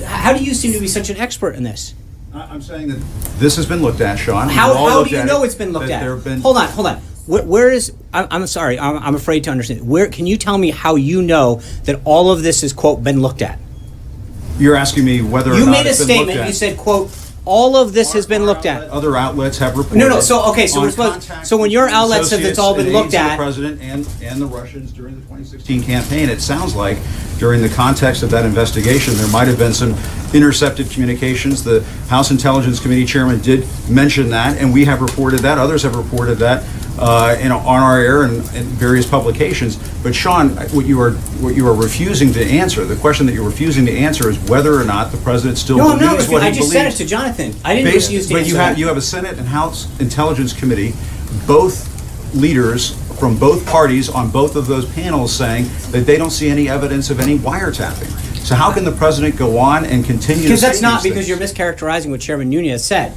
Speaker 4: How do you seem to be such an expert in this?
Speaker 3: I'm saying that this has been looked at, Sean.
Speaker 4: How do you know it's been looked at?
Speaker 3: There have been.
Speaker 4: Hold on. Where is? I'm sorry. I'm afraid to understand. Where can you tell me how you know that all of this is quote been looked at?
Speaker 3: You're asking me whether or
Speaker 4: You
Speaker 3: not
Speaker 4: made a
Speaker 3: it's been looked
Speaker 4: statement.
Speaker 3: at.
Speaker 4: You said quote. All of this has been looked at.
Speaker 3: Other outlets have reported.
Speaker 4: No. So we're supposed. So when your outlet says it's all been looked at,
Speaker 3: the president and the Russians during the 2016 campaign, it sounds like during the context of that investigation, there might have been some intercepted communications. The House Intelligence Committee chairman did mention that, and we have reported that. Others have reported that on our air and various publications. But Sean, what you are refusing to answer, the question that you're refusing to answer, is whether or not the president still believes what he believes.
Speaker 4: I just said it to Jonathan. I didn't refuse to answer that.
Speaker 3: You have a Senate and House Intelligence Committee, both leaders from both parties on both of those panels saying that they don't see any evidence of any wiretapping. So how can the president go on and continue to say
Speaker 4: because that's not
Speaker 3: these
Speaker 4: because
Speaker 3: things?
Speaker 4: you're mischaracterizing what Chairman Nunes said.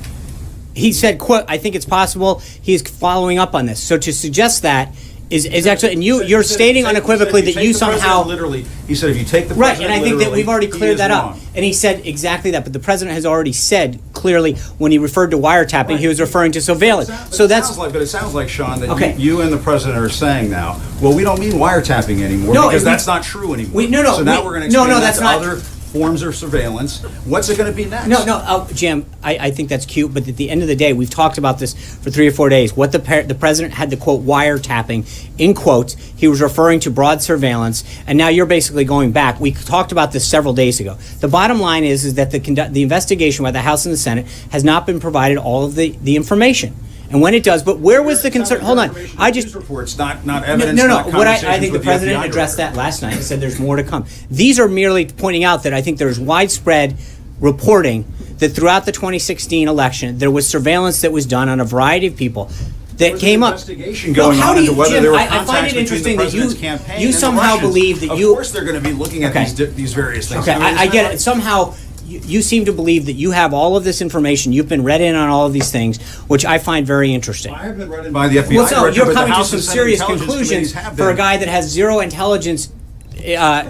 Speaker 4: He said, quote, I think it's possible he's following up on this. So to suggest that is actually, and you're stating unequivocally that you somehow...
Speaker 3: Literally, he said if you take the
Speaker 4: Right,
Speaker 3: president
Speaker 4: and I think that
Speaker 3: literally,
Speaker 4: we've already
Speaker 3: he
Speaker 4: cleared
Speaker 3: is
Speaker 4: that
Speaker 3: wrong.
Speaker 4: up. And he said exactly that, but the president has already said clearly when he referred to wiretapping, he was referring to surveillance. So that's
Speaker 3: But it sounds like, Sean, that
Speaker 4: Okay.
Speaker 3: you and the president are saying now, well, we don't mean wiretapping anymore,
Speaker 4: No,
Speaker 3: because
Speaker 4: we-
Speaker 3: that's not true anymore.
Speaker 4: No,
Speaker 3: So now
Speaker 4: we-
Speaker 3: we're going to
Speaker 4: no,
Speaker 3: expand that
Speaker 4: that's
Speaker 3: to
Speaker 4: not-
Speaker 3: other forms of surveillance. What's it going to be next?
Speaker 4: No, Jim, I think that's cute, but at the end of the day, we've talked about this for 3 or 4 days. What the president had the quote wiretapping in quotes. He was referring to broad surveillance, and now you're basically going back. We talked about this several days ago. The bottom line is that the investigation by the House and the Senate has not been provided all of the information. And when it does, but where was the concern? Hold on, I just
Speaker 3: reports, not evidence.
Speaker 4: No.
Speaker 3: not
Speaker 4: What I
Speaker 3: conversations
Speaker 4: think the
Speaker 3: with
Speaker 4: president
Speaker 3: FBI
Speaker 4: addressed
Speaker 3: director.
Speaker 4: that last night and said there's more to come. These are merely pointing out that I think there's widespread reporting that throughout the 2016 election there was surveillance that was done on a variety of people that came up.
Speaker 3: Investigation going
Speaker 4: how
Speaker 3: on
Speaker 4: do
Speaker 3: into
Speaker 4: you,
Speaker 3: whether
Speaker 4: Jim,
Speaker 3: there were
Speaker 4: I find
Speaker 3: contacts
Speaker 4: it interesting
Speaker 3: between the
Speaker 4: that
Speaker 3: president's campaign
Speaker 4: you
Speaker 3: and the
Speaker 4: somehow
Speaker 3: Russians.
Speaker 4: believe that
Speaker 3: Of
Speaker 4: you.
Speaker 3: course, they're going to be looking at
Speaker 4: Okay.
Speaker 3: these various things.
Speaker 4: Okay,
Speaker 3: I mean,
Speaker 4: I
Speaker 3: isn't
Speaker 4: get
Speaker 3: that-
Speaker 4: it. Somehow, you seem to believe that you have all of this information. You've been read in on all of these things, which I find very interesting.
Speaker 3: I have been read in by the FBI
Speaker 4: Well, so
Speaker 3: director,
Speaker 4: you're
Speaker 3: but the
Speaker 4: coming to
Speaker 3: House
Speaker 4: some
Speaker 3: and Senate
Speaker 4: serious
Speaker 3: intelligence
Speaker 4: conclusions
Speaker 3: committees have
Speaker 4: for a
Speaker 3: been.
Speaker 4: guy that has zero intelligence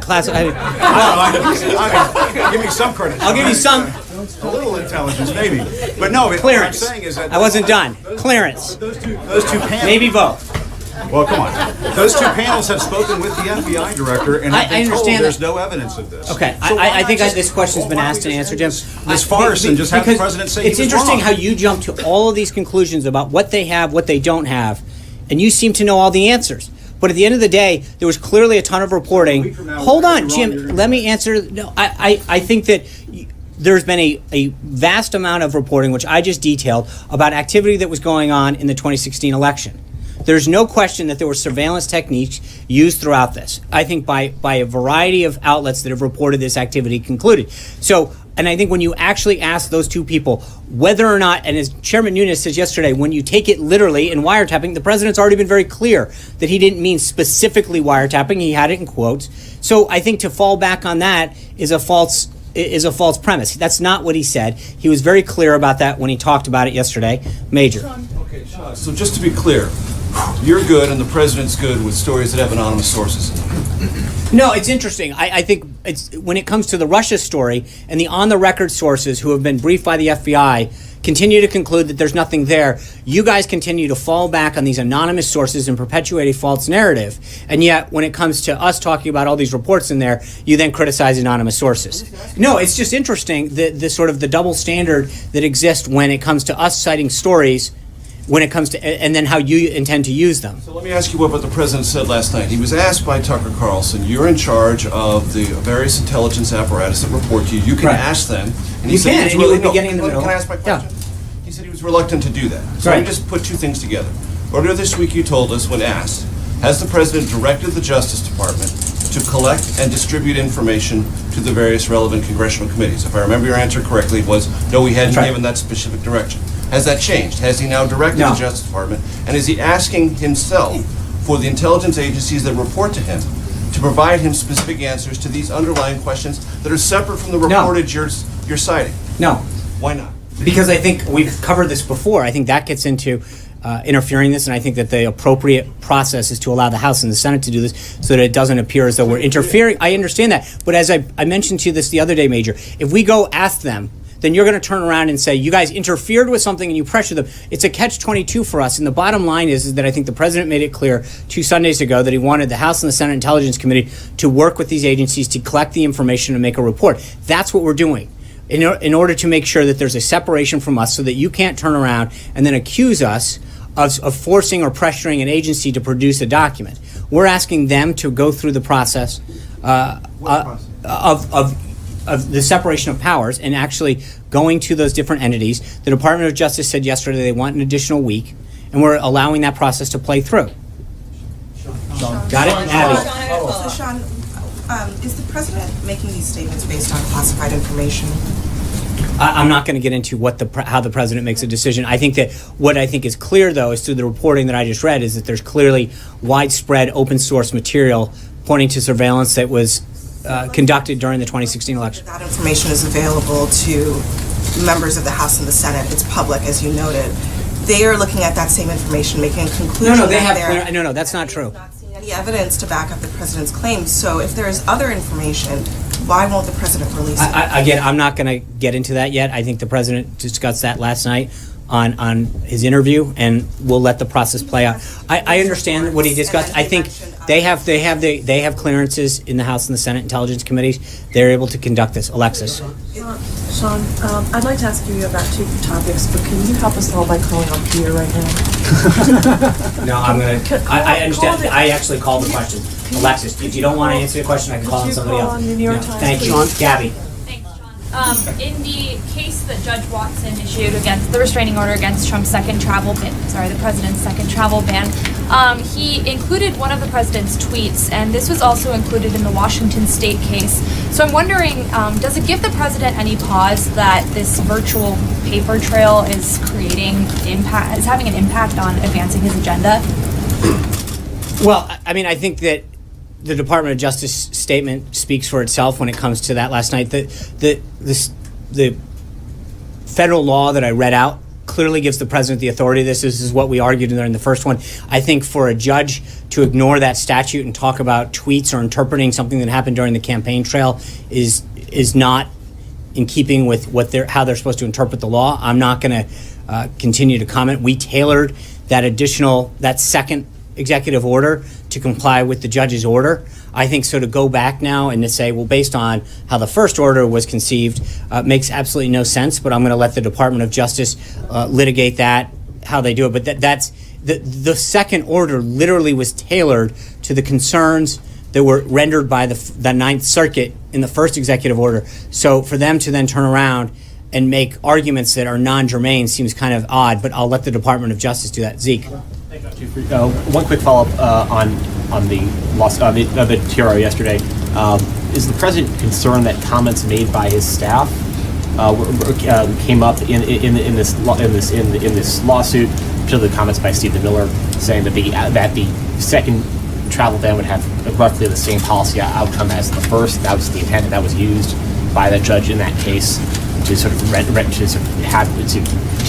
Speaker 4: class.
Speaker 3: I mean, give me some credit.
Speaker 4: I'll give you some.
Speaker 3: A little intelligence, maybe. But no, what I'm
Speaker 4: Clearance.
Speaker 3: saying is that
Speaker 4: I wasn't done. Clearance.
Speaker 3: Those two panels.
Speaker 4: Maybe both.
Speaker 3: Well, come on. Those two panels have spoken with the FBI director, and
Speaker 4: I
Speaker 3: have been told
Speaker 4: understand
Speaker 3: there's
Speaker 4: that.
Speaker 3: no evidence of this.
Speaker 4: Okay,
Speaker 3: So why
Speaker 4: I think
Speaker 3: not just-
Speaker 4: this question's been
Speaker 3: why don't
Speaker 4: asked
Speaker 3: we
Speaker 4: and
Speaker 3: just
Speaker 4: answered, Jim.
Speaker 3: end this farce and just have the
Speaker 4: Because
Speaker 3: president say he
Speaker 4: it's
Speaker 3: was
Speaker 4: interesting
Speaker 3: wrong.
Speaker 4: how you jump to all of these conclusions about what they have, what they don't have, and you seem to know all the answers. But at the end of the day, there was clearly a ton of reporting. Hold on, Jim. Let me answer. No, I think that there's been a vast amount of reporting, which I just detailed, about activity that was going on in the 2016 election. There's no question that there were surveillance techniques used throughout this. I think by a variety of outlets that have reported this activity concluded. So, and I think when you actually ask those two people whether or not, and as Chairman Nunes says yesterday, when you take it literally in wiretapping, the president's already been very clear that he didn't mean specifically wiretapping. He had it in quotes. So I think to fall back on that is a false premise. That's not what he said. He was very clear about that when he talked about it yesterday. Major.
Speaker 9: Okay, Sean, so just to be clear, you're good and the president's good with stories that have anonymous sources in them.
Speaker 4: No, it's interesting. I think it's when it comes to the Russia story and the on-the-record sources who have been briefed by the FBI continue to conclude that there's nothing there. You guys continue to fall back on these anonymous sources and perpetuate a false narrative. And yet, when it comes to us talking about all these reports in there, you then criticize anonymous sources. No, it's just interesting the sort of the double standard that exists when it comes to us citing stories, when it comes to, and then how you intend to use them.
Speaker 9: So let me ask you what the president said last night. He was asked by Tucker Carlson, you're in charge of the various intelligence apparatus that report to you. You can
Speaker 4: Right.
Speaker 9: ask them. And
Speaker 4: You
Speaker 9: said
Speaker 4: can,
Speaker 9: he was
Speaker 4: and you would be
Speaker 9: no,
Speaker 4: getting in the middle.
Speaker 9: Can I ask my question? He said he was reluctant to do that. So let
Speaker 4: Right.
Speaker 9: me just put two things together. Earlier this week you told us when asked, has the president directed the Justice Department to collect and distribute information to the various relevant congressional committees? If I remember your answer correctly, it was no, he hadn't
Speaker 4: That's right.
Speaker 9: given that specific direction. Has that changed? Has he now directed
Speaker 4: No.
Speaker 9: the Justice Department? And is he asking himself for the intelligence agencies that report to him to provide him specific answers to these underlying questions that are separate from the reportage you're citing?
Speaker 4: No.
Speaker 9: Why not?
Speaker 4: Because I think we've covered this before. I think that gets into interfering this, and I think that the appropriate process is to allow the House and the Senate to do this so that it doesn't appear as though we're interfering. I understand that. But as I mentioned to you this the other day, Major, if we go ask them, then you're going to turn around and say, you guys interfered with something and you pressure them. It's a catch-22 for us. And the bottom line is that I think the president made it clear 2 Sundays ago that he wanted the House and the Senate Intelligence Committee to work with these agencies to collect the information and make a report. That's what we're doing in order to make sure that there's a separation from us so that you can't turn around and then accuse us of forcing or pressuring an agency to produce a document. We're asking them to go through the process of the separation of powers and actually going to those different entities. The Department of Justice said yesterday they want an additional week, and we're allowing that process to play through. Got it? Abby?
Speaker 18: So Sean, is the president making these statements based on classified information?
Speaker 4: I'm not going to get into how the president makes a decision. I think that what I think is clear, though, is through the reporting that I just read, is that there's clearly widespread open source material pointing to surveillance that was conducted during the 2016 election.
Speaker 18: That information is available to members of the House and the Senate. It's public, as you noted. They are looking at that same information, making a conclusion.
Speaker 4: No, they
Speaker 18: that
Speaker 4: have
Speaker 18: they're-
Speaker 4: no, that's not true.
Speaker 18: Any evidence to back up the president's claims. So if there is other information, Why won't the president release it?
Speaker 4: Again, I'm not going to get into that yet. I think the president discussed that last night on his interview, and we'll let the process play out. I understand what he discussed. I think they have clearances in the House and the Senate Intelligence Committees. They're able to conduct this. Alexis.
Speaker 20: Sean, I'd like to ask you about two topics, but can you help us all by calling on Peter right now?
Speaker 4: No, I'm going to. I understand. I actually called the question. Alexis, if you don't want to answer the question, I can call on somebody else. Thank you. Gabby.
Speaker 21: In the case that Judge Watson issued against the restraining order against Trump's the president's second travel ban, he included one of the president's tweets, and this was also included in the Washington State case. So I'm wondering, does it give the president any pause that this virtual paper trail is having an impact on advancing his agenda?
Speaker 4: Well, I mean, I think that the Department of Justice statement speaks for itself when it comes to that last night. The federal law that I read out clearly gives the president the authority. This is what we argued during the first one. I think for a judge to ignore that statute and talk about tweets or interpreting something that happened during the campaign trail is not in keeping with how they're supposed to interpret the law. I'm not going to continue to comment. We tailored that second executive order to comply with the judge's order. I think so to go back now and to say, well, based on how the first order was conceived, makes absolutely no sense, but I'm going to let the Department of Justice litigate that, how they do it. But that's the second order literally was tailored to the concerns that were rendered by the Ninth Circuit in the first executive order. So for them to then turn around and make arguments that are non-germane seems kind of odd, but I'll let the Department of Justice do that. Zeke.
Speaker 22: One quick follow-up on the loss of the TRO yesterday. Is the president concerned that comments made by his staff came up in this lawsuit, particularly the comments by Stephen Miller saying that the second travel ban would have roughly the same policy outcome as the first? That was the intent that was used by the judge in that case to sort of to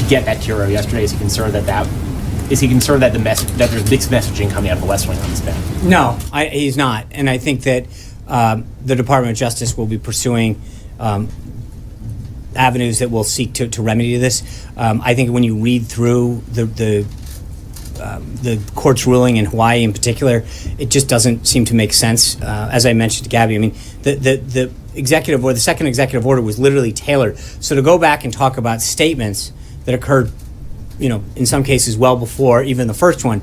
Speaker 22: get that TRO yesterday. Is he concerned that the message that there's mixed messaging coming out of the West Wing on this ban?
Speaker 4: No, he's not, and I think that the Department of Justice will be pursuing avenues that will seek to remedy this. I think when you read through the court's ruling in Hawaii in particular, it just doesn't seem to make sense. As I mentioned to Gabby, I mean, the executive or the second executive order was literally tailored. So to go back and talk about statements that occurred, in some cases well before even the first one,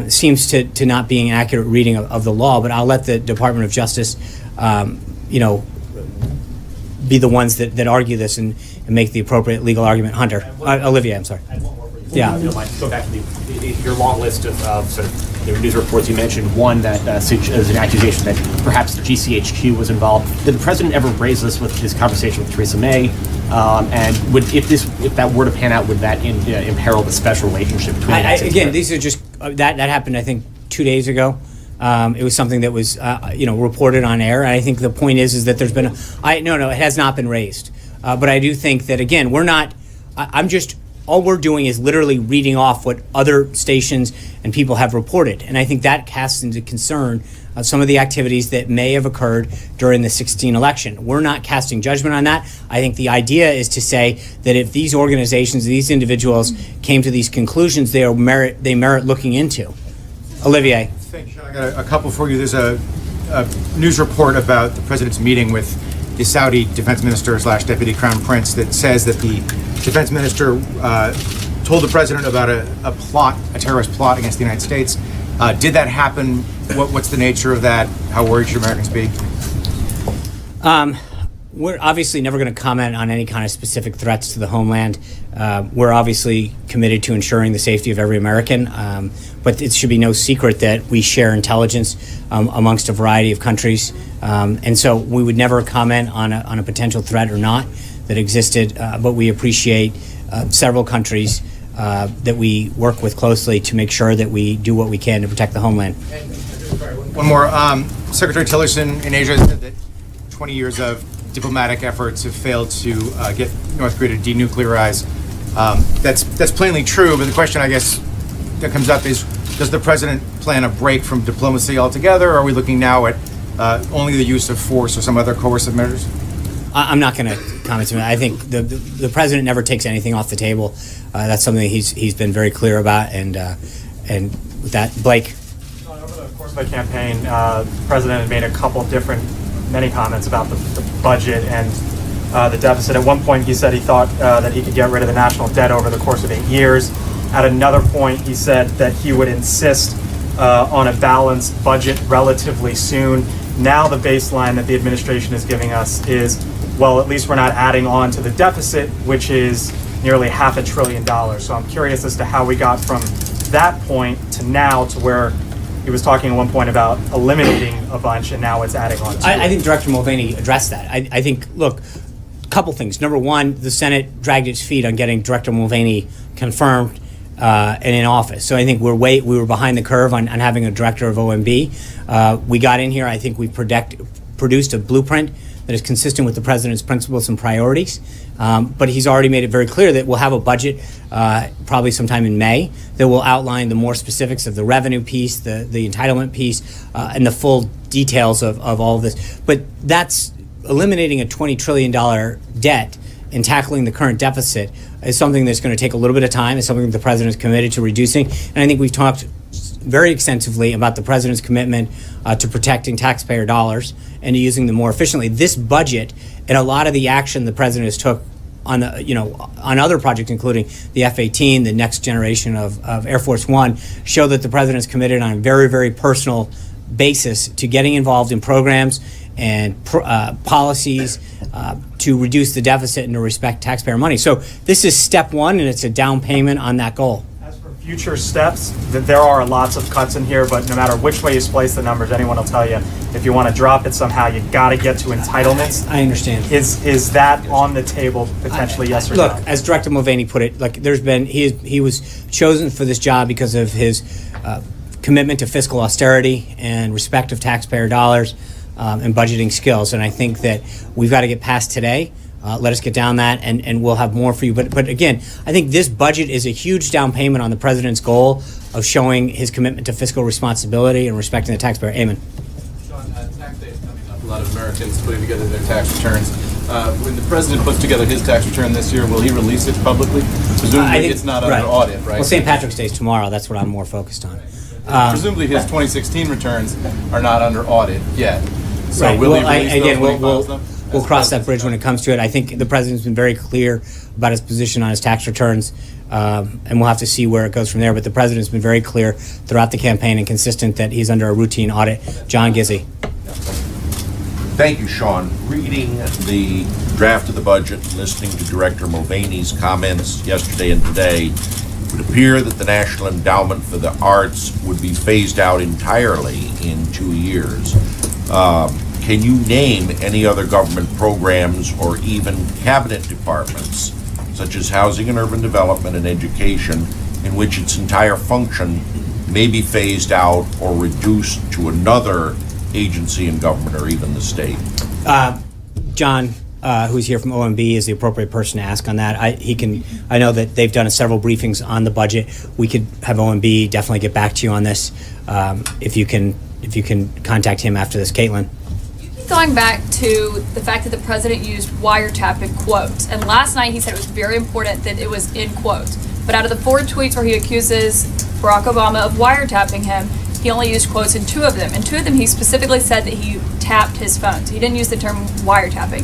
Speaker 4: seems to not be an accurate reading of the law. But I'll let the Department of Justice, be the ones that argue this and make the appropriate legal argument. Hunter, Olivia, I'm sorry. Yeah.
Speaker 22: If you don't mind, go back to your long list of sort of news reports. You mentioned one that is an accusation that perhaps the GCHQ was involved. Did the president ever raise this with his conversation with Theresa May? And if that were to pan out, would that imperil the special relationship between the United States?
Speaker 4: Again, these are just that happened, I think, 2 days ago. It was something that was reported on air. And I think the point is that there's been it has not been raised. But I do think that, again, all we're doing is literally reading off what other stations and people have reported. And I think that casts into concern some of the activities that may have occurred during the 2016 election. We're not casting judgment on that. I think the idea is to say that if these organizations, these individuals came to these conclusions, they merit looking into. Olivier.
Speaker 23: Thank you, Sean. I got a couple for you. There's a news report about the president's meeting with the Saudi defense minister / deputy crown prince that says that the defense minister told the president about a terrorist plot against the United States. Did that happen? What's the nature of that? How worried should Americans be?
Speaker 4: We're obviously never going to comment on any kind of specific threats to the homeland. We're obviously committed to ensuring the safety of every American, but it should be no secret that we share intelligence amongst a variety of countries. And so we would never comment on a potential threat or not that existed, but we appreciate several countries that we work with closely to make sure that we do what we can to protect the homeland.
Speaker 23: One more. Secretary Tillerson in Asia said that 20 years of diplomatic efforts have failed to get North Korea to denuclearize. That's plainly true, but the question, I guess, that comes up is, does the president plan a break from diplomacy altogether, or are we looking now at only the use of force or some other coercive measures?
Speaker 4: I'm not going to comment on that. I think the president never takes anything off the table. That's something that he's been very clear about. And with that, Blake.
Speaker 2: Over the course of the campaign, the president had made a couple many comments about the budget and the deficit. At one point, he said he thought that he could get rid of the national debt over the course of 8 years. At another point, he said that he would insist on a balanced budget relatively soon. Now the baseline that the administration is giving us is, well, at least we're not adding on to the deficit, which is nearly $500 billion. So I'm curious as to how we got from that point to now to where he was talking at one point about eliminating a bunch and now it's adding on to
Speaker 4: I think Director Mulvaney addressed that. I think, look, a couple things. Number one, the Senate dragged its feet on getting Director Mulvaney confirmed and in office. So I think we were behind the curve on having a director of OMB. We got in here. I think we produced a blueprint that is consistent with the president's principles and priorities. But he's already made it very clear that we'll have a budget probably sometime in May that will outline the more specifics of the revenue piece, the entitlement piece, and the full details of all of this. But that's eliminating a $20 trillion debt and tackling the current deficit is something that's going to take a little bit of time. It's something that the president is committed to reducing. And I think we've talked very extensively about the president's commitment to protecting taxpayer dollars and to using them more efficiently. This budget and a lot of the action the president has took on on other projects, including the F-18, the next generation of Air Force One, show that the president is committed on a very, very personal basis to getting involved in programs and policies to reduce the deficit and to respect taxpayer money. So this is step one, and it's a down payment on that goal.
Speaker 2: future steps, that there are lots of cuts in here, but no matter which way you splice the numbers, anyone will tell you, if you want to drop it somehow, you got to get to entitlements.
Speaker 4: I understand.
Speaker 2: Is that on the table potentially, yes or no?
Speaker 4: Look, as Director Mulvaney put it, like there's been, he was chosen for this job because of his commitment to fiscal austerity and respect of taxpayer dollars and budgeting skills. And I think that we've got to get past today. Let us get down that, and we'll have more for you. But again, I think this budget is a huge down payment on the president's goal of showing his commitment to fiscal responsibility and respecting the taxpayer. Amen.
Speaker 6: Sean, tax day is coming up. A lot of Americans putting together their tax returns. When the president puts together his tax return this year, will he release it publicly? Presumably it's not under audit, right?
Speaker 4: Well, St. Patrick's Day is tomorrow. That's what I'm more focused on.
Speaker 6: Presumably his 2016 returns are not under audit yet. So
Speaker 4: right.
Speaker 6: will
Speaker 4: Well,
Speaker 6: he release those when he files them?
Speaker 4: We'll cross that bridge when it comes to it. I think the president's been very clear about his position on his tax returns, and we'll have to see where it goes from there. But the president's been very clear throughout the campaign and consistent that he's under a routine audit. John Gizzi.
Speaker 8: Thank you, Sean. Reading the draft of the budget, listening to Director Mulvaney's comments yesterday and today, it would appear that the National Endowment for the Arts would be phased out entirely in 2 years. Can you name any other government programs or even cabinet departments, such as housing and urban development and education, in which its entire function may be phased out or reduced to another agency in government or even the state?
Speaker 4: John, who's here from OMB, is the appropriate person to ask on that. I know that they've done several briefings on the budget. We could have OMB definitely get back to you on this if you can contact him after this. Caitlin.
Speaker 21: Going back to the fact that the president used wiretap in quotes, and last night he said it was very important that it was in quotes. But out of the 4 tweets where he accuses Barack Obama of wiretapping him, he only used quotes in 2 of them. In 2 of them, he specifically said that he tapped his phone. So he didn't use the term wiretapping.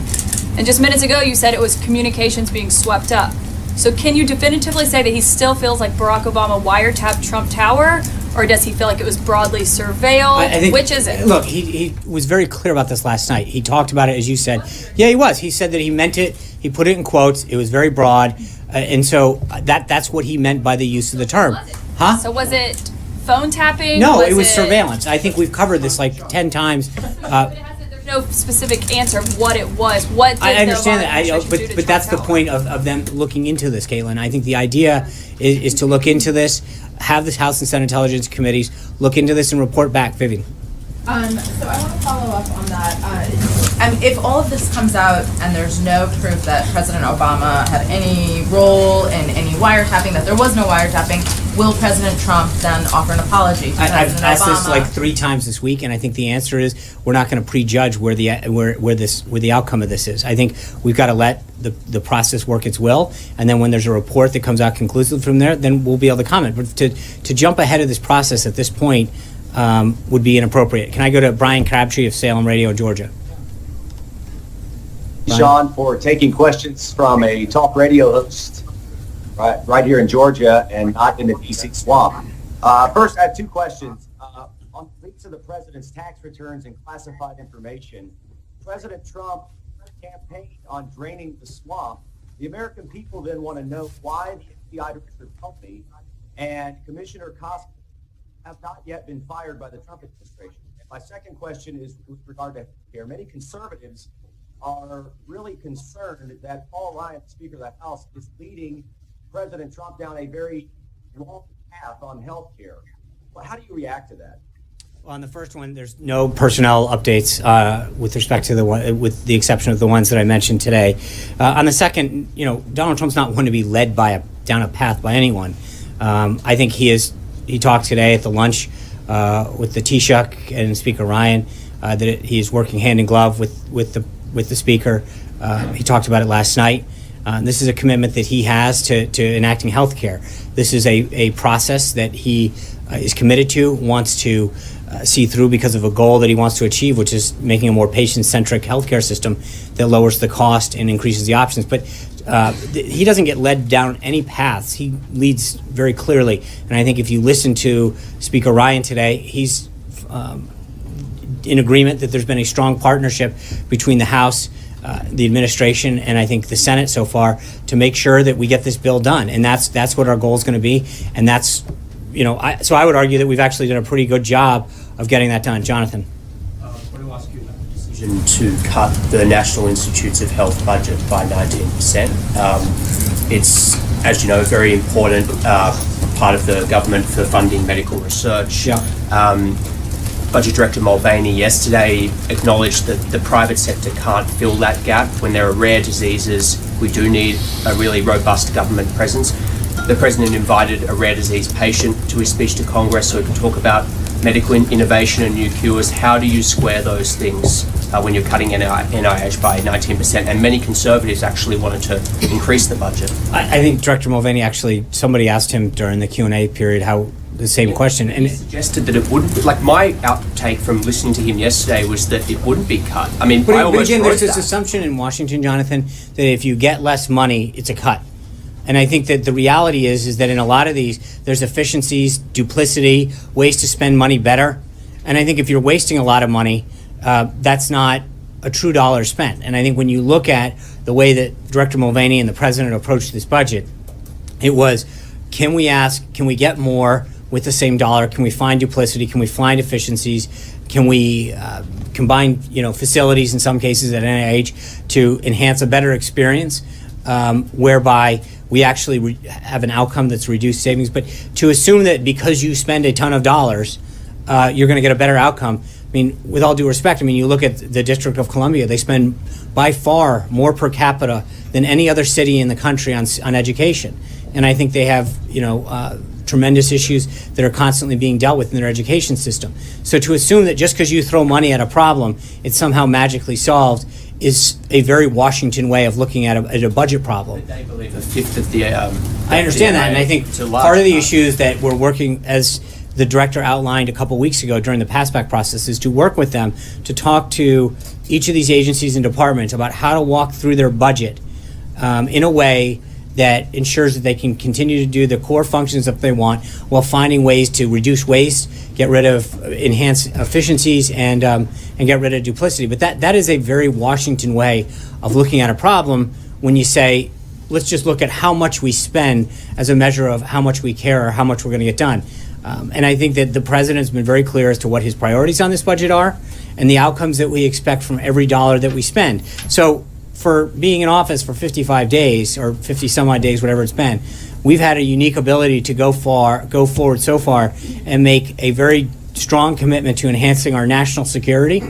Speaker 21: And just minutes ago, you said it was communications being swept up. So can you definitively say that he still feels like Barack Obama wiretapped Trump Tower? Or does he feel like it was broadly surveilled?
Speaker 4: I think,
Speaker 21: which is it?
Speaker 4: Look, he was very clear about this last night. He talked about it, as you said. Yeah, he was. He said that he meant it. He put it in quotes. It was very broad. And so that's what he meant by the use of the term. Huh?
Speaker 21: So was it phone tapping?
Speaker 4: No, it was surveillance. I think we've covered this like 10 times.
Speaker 21: There's no specific answer of what it was. What did
Speaker 4: I understand
Speaker 21: the
Speaker 4: that, but that's the point of them looking into this, Caitlin. I think the idea is to look into this, have the House and Senate Intelligence Committees look into this and report back. Vivian.
Speaker 20: So I want to follow up on that.
Speaker 10: If all of this comes out and there's no proof that President Obama had any role in any wiretapping, that there was no wiretapping, will President Trump then offer an apology to President
Speaker 4: I've asked this
Speaker 10: Obama?
Speaker 4: like 3 times this week, and I think the answer is we're not going to prejudge where the outcome of this is. I think we've got to let the process work its will, and then when there's a report that comes out conclusive from there, then we'll be able to comment. But to jump ahead of this process at this point would be inappropriate. Can I go to Brian Crabtree of Salem Radio, Georgia?
Speaker 11: Sean, for taking questions from a talk radio host right here in Georgia and not in the DC swamp. First, I have 2 questions. On leaks of the president's tax returns and classified information, President Trump campaigned on draining the swamp. The American people then want to know why the FBI director Comey and Commissioner Costner have not yet been fired by the Trump administration. And my second question is with regard to healthcare. Many conservatives are really concerned that Paul Ryan, Speaker of the House, is leading President Trump down a very long path on health care. Well, how do you react to that?
Speaker 4: Well, on the first one, there's no personnel updates with respect to with the exception of the ones that I mentioned today. On the second, Donald Trump's not one to be led down a path by anyone. I think he talked today at the lunch with the Taoiseach and Speaker Ryan that he is working hand in glove with the Speaker. He talked about it last night. This is a commitment that he has to enacting health care. This is a process that he is committed to, wants to see through because of a goal that he wants to achieve, which is making a more patient-centric healthcare system that lowers the cost and increases the options. But he doesn't get led down any paths. He leads very clearly. And I think if you listen to Speaker Ryan today, he's in agreement that there's been a strong partnership between the House, the administration, and I think the Senate so far to make sure that we get this bill done. And that's what our goal is going to be. And that's, so I would argue that we've actually done a pretty good job of getting that done. Jonathan.
Speaker 12: Decision to cut the National Institutes of Health budget by 19%. It's, as you know, a very important part of the government for funding medical research.
Speaker 4: Yeah.
Speaker 12: Budget Director Mulvaney yesterday acknowledged that the private sector can't fill that gap. When there are rare diseases, we do need a really robust government presence. The President invited a rare disease patient to his speech to Congress so he could talk about medical innovation and new cures. How do you square those things when you're cutting NIH by 19%? And many conservatives actually wanted to increase the budget.
Speaker 4: I think Director Mulvaney somebody asked him during the Q&A period the same question. And
Speaker 12: he suggested that it wouldn't, my outtake from listening to him yesterday was that it wouldn't be cut. I mean,
Speaker 4: but again, there's this assumption in Washington, Jonathan, that if you get less money, it's a cut. And I think that the reality is that in a lot of these, there's efficiencies, duplicity, ways to spend money better. And I think if you're wasting a lot of money, that's not a true dollar spent. And I think when you look at the way that Director Mulvaney and the President approached this budget, it was, can we get more with the same dollar? Can we find duplicity? Can we find efficiencies? Can we combine, facilities in some cases at NIH to enhance a better experience, whereby we actually have an outcome that's reduced savings? But to assume that because you spend a ton of dollars, you're going to get a better outcome. I mean, with all due respect, you look at the District of Columbia, they spend by far more per capita than any other city in the country on education. And I think they have, tremendous issues that are constantly being dealt with in their education system. So to assume that just because you throw money at a problem, it's somehow magically solved is a very Washington way of looking at a budget problem.
Speaker 12: They believe a fifth of the...
Speaker 4: I understand that, and I think part of the issues that we're working, as the director outlined a couple weeks ago during the passback process, is to work with them to talk to each of these agencies and departments about how to walk through their budget in a way that ensures that they can continue to do the core functions that they want while finding ways to reduce waste, enhance efficiencies, and get rid of duplicity. But that is a very Washington way of looking at a problem when you say, let's just look at how much we spend as a measure of how much we care or how much we're going to get done. And I think that the President's been very clear as to what his priorities on this budget are and the outcomes that we expect from every dollar that we spend. So for being in office for 55 days or 50 some odd days, whatever it's been, we've had a unique ability to go forward so far and make a very strong commitment to enhancing our national security,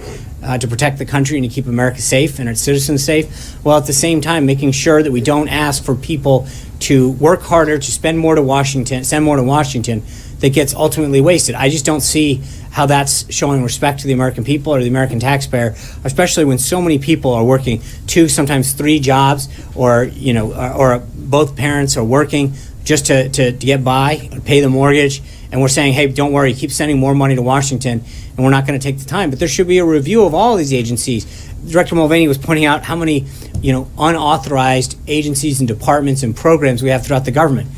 Speaker 4: to protect the country and to keep America safe and its citizens safe, while at the same time making sure that we don't ask for people to work harder, to send more to Washington, that gets ultimately wasted. I just don't see how that's showing respect to the American people or the American taxpayer, especially when so many people are working 2, sometimes 3 jobs, or or both parents are working just to get by, pay the mortgage, and we're saying, hey, don't worry, keep sending more money to Washington, and we're not going to take the time. But there should be a review of all these agencies. Director Mulvaney was pointing out how many unauthorized agencies and departments and programs we have throughout the government.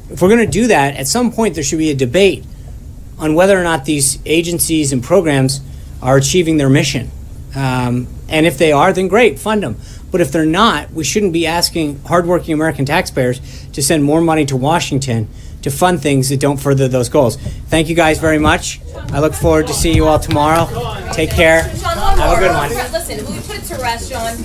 Speaker 4: If we're going to do that, at some point there should be a debate on whether or not these agencies and programs are achieving their mission. And if they are, then great, fund them. But if they're not, we shouldn't be asking hardworking American taxpayers to send more money to Washington to fund things that don't further those goals. Thank you guys very much. I look forward to seeing you all tomorrow. Take care.
Speaker 1: Sean, one
Speaker 4: Have a
Speaker 1: more.
Speaker 4: good one.
Speaker 1: Listen, we put it to rest, Sean.